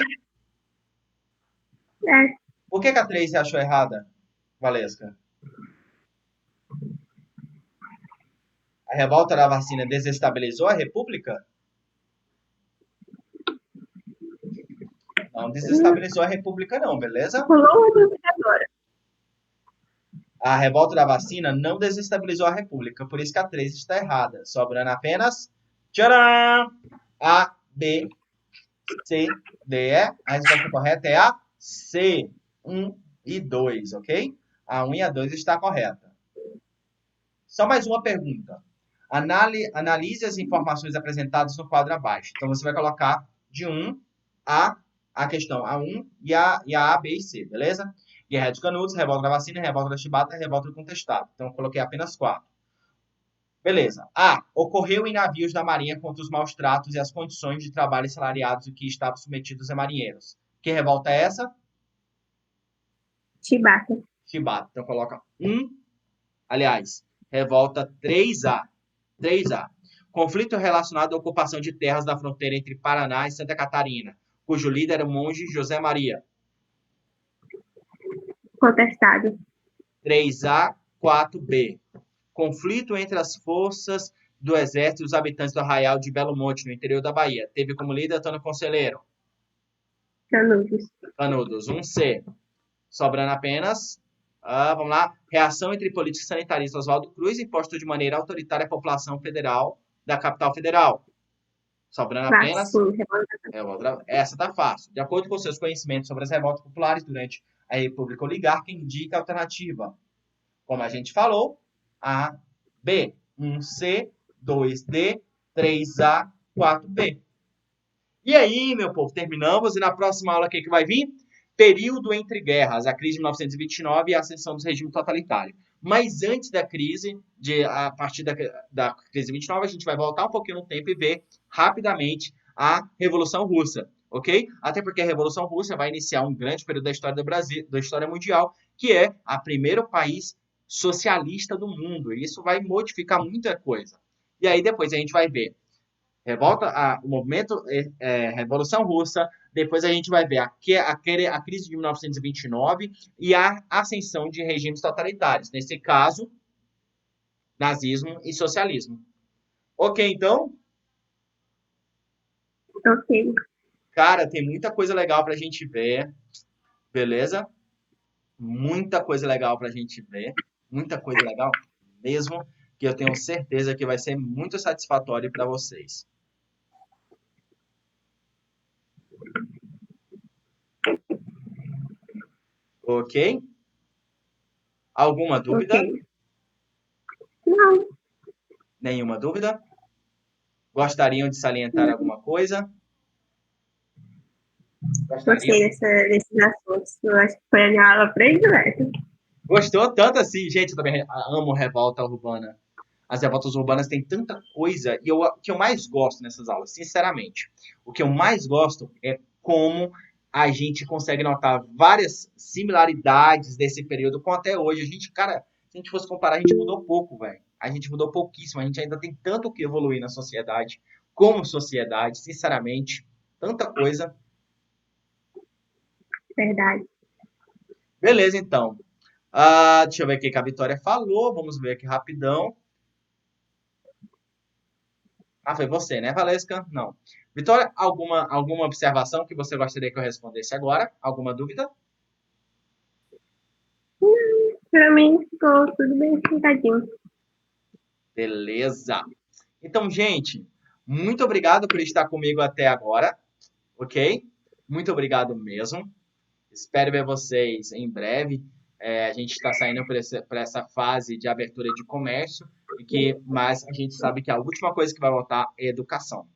Speaker 3: É.
Speaker 1: Por que a 3 você achou errada, Valesca? A revolta da vacina desestabilizou a República? Não desestabilizou a República não, beleza?
Speaker 3: Pulou a dúvida agora.
Speaker 1: A revolta da vacina não desestabilizou a República, por isso que a 3 está errada. Sobrando apenas... Tcharam! A, B, C, D, E. A resposta correta é a C, 1 e 2, ok? A 1 e a 2 está correta. Só mais uma pergunta. Analise as informações apresentadas no quadro abaixo. Então, você vai colocar de 1 a questão A1 e a B e C, beleza? Guerra de Canudos, revolta da vacina, revolta da chibata, revolta do contestado. Então, eu coloquei apenas 4. Beleza. A. Ocorreu em navios da Marinha contra os maus tratos e as condições de trabalho salariados a que estavam submetidos os marinheiros. Que revolta é essa?
Speaker 3: Chibata.
Speaker 1: Chibata. Então, coloca 1. Aliás, revolta 3A. 3A. Conflito relacionado à ocupação de terras da fronteira entre Paraná e Santa Catarina, cujo líder era o monge José Maria.
Speaker 3: Contestado.
Speaker 1: 3A, 4B. Conflito entre as forças do Exército e os habitantes do Arraial de Belo Monte, no interior da Bahia. Teve como líder Antônio Conselheiro.
Speaker 3: Canudos.
Speaker 1: Canudos. 1C. Sobrando apenas... vamos lá. Reação entre políticos sanitaristas Oswaldo Cruz imposto de maneira autoritária à população federal da capital federal. Sobrando apenas... Essa tá fácil. De acordo com seus conhecimentos sobre as revoltas populares durante a República Oligarca, indica a alternativa. Como a gente falou, A, B, 1C, 2D, 3A, 4B. E aí, meu povo, terminamos. E na próxima aula, o que vai vir? Período entre guerras, a crise de 1929 e a ascensão do regime totalitário. Mas antes da crise, a partir da crise de 29, a gente vai voltar um pouquinho no tempo e ver rapidamente a Revolução Russa, ok? Até porque a Revolução Russa vai iniciar um grande período da história do Brasil, da história mundial, que é o primeiro país socialista do mundo. E isso vai modificar muita coisa. E aí depois a gente vai ver o movimento Revolução Russa, depois a gente vai ver a crise de 1929 e a ascensão de regimes totalitários. Nesse caso, nazismo e socialismo. Ok, então?
Speaker 3: Ok.
Speaker 1: Cara, tem muita coisa legal pra gente ver, beleza? Muita coisa legal pra gente ver, muita coisa legal mesmo, que eu tenho certeza que vai ser muito satisfatório para vocês. Ok? Alguma
Speaker 3: Ok.
Speaker 1: dúvida?
Speaker 3: Não,
Speaker 1: Nenhuma dúvida? Gostariam de salientar alguma coisa? Gostariam?
Speaker 3: gostei desses assuntos. Eu acho que foi a minha aula predileta.
Speaker 1: Gostou tanto assim? Gente, eu também amo revolta urbana. As revoltas urbanas têm tanta coisa. E o que eu mais gosto nessas aulas, sinceramente, o que eu mais gosto é como a gente consegue notar várias similaridades desse período com até hoje. A gente, cara, se a gente fosse comparar, a gente mudou pouco, velho. A gente mudou pouquíssimo. A gente ainda tem tanto que evoluir na sociedade, como sociedade, sinceramente. Tanta coisa.
Speaker 3: Verdade.
Speaker 1: Beleza, então. Deixa eu ver o que a Vitória falou. Vamos ver aqui rapidão. Foi você, né, Valesca? Não. Vitória, alguma observação que você gostaria que eu respondesse agora? Alguma dúvida?
Speaker 3: Pra mim ficou tudo bem explicadinho.
Speaker 1: Beleza. Então, gente, muito obrigado por estar comigo até agora, ok? Muito obrigado mesmo. Espero ver vocês em breve. A gente está saindo por essa fase de abertura de comércio, mas a gente sabe que a última coisa que vai voltar é educação.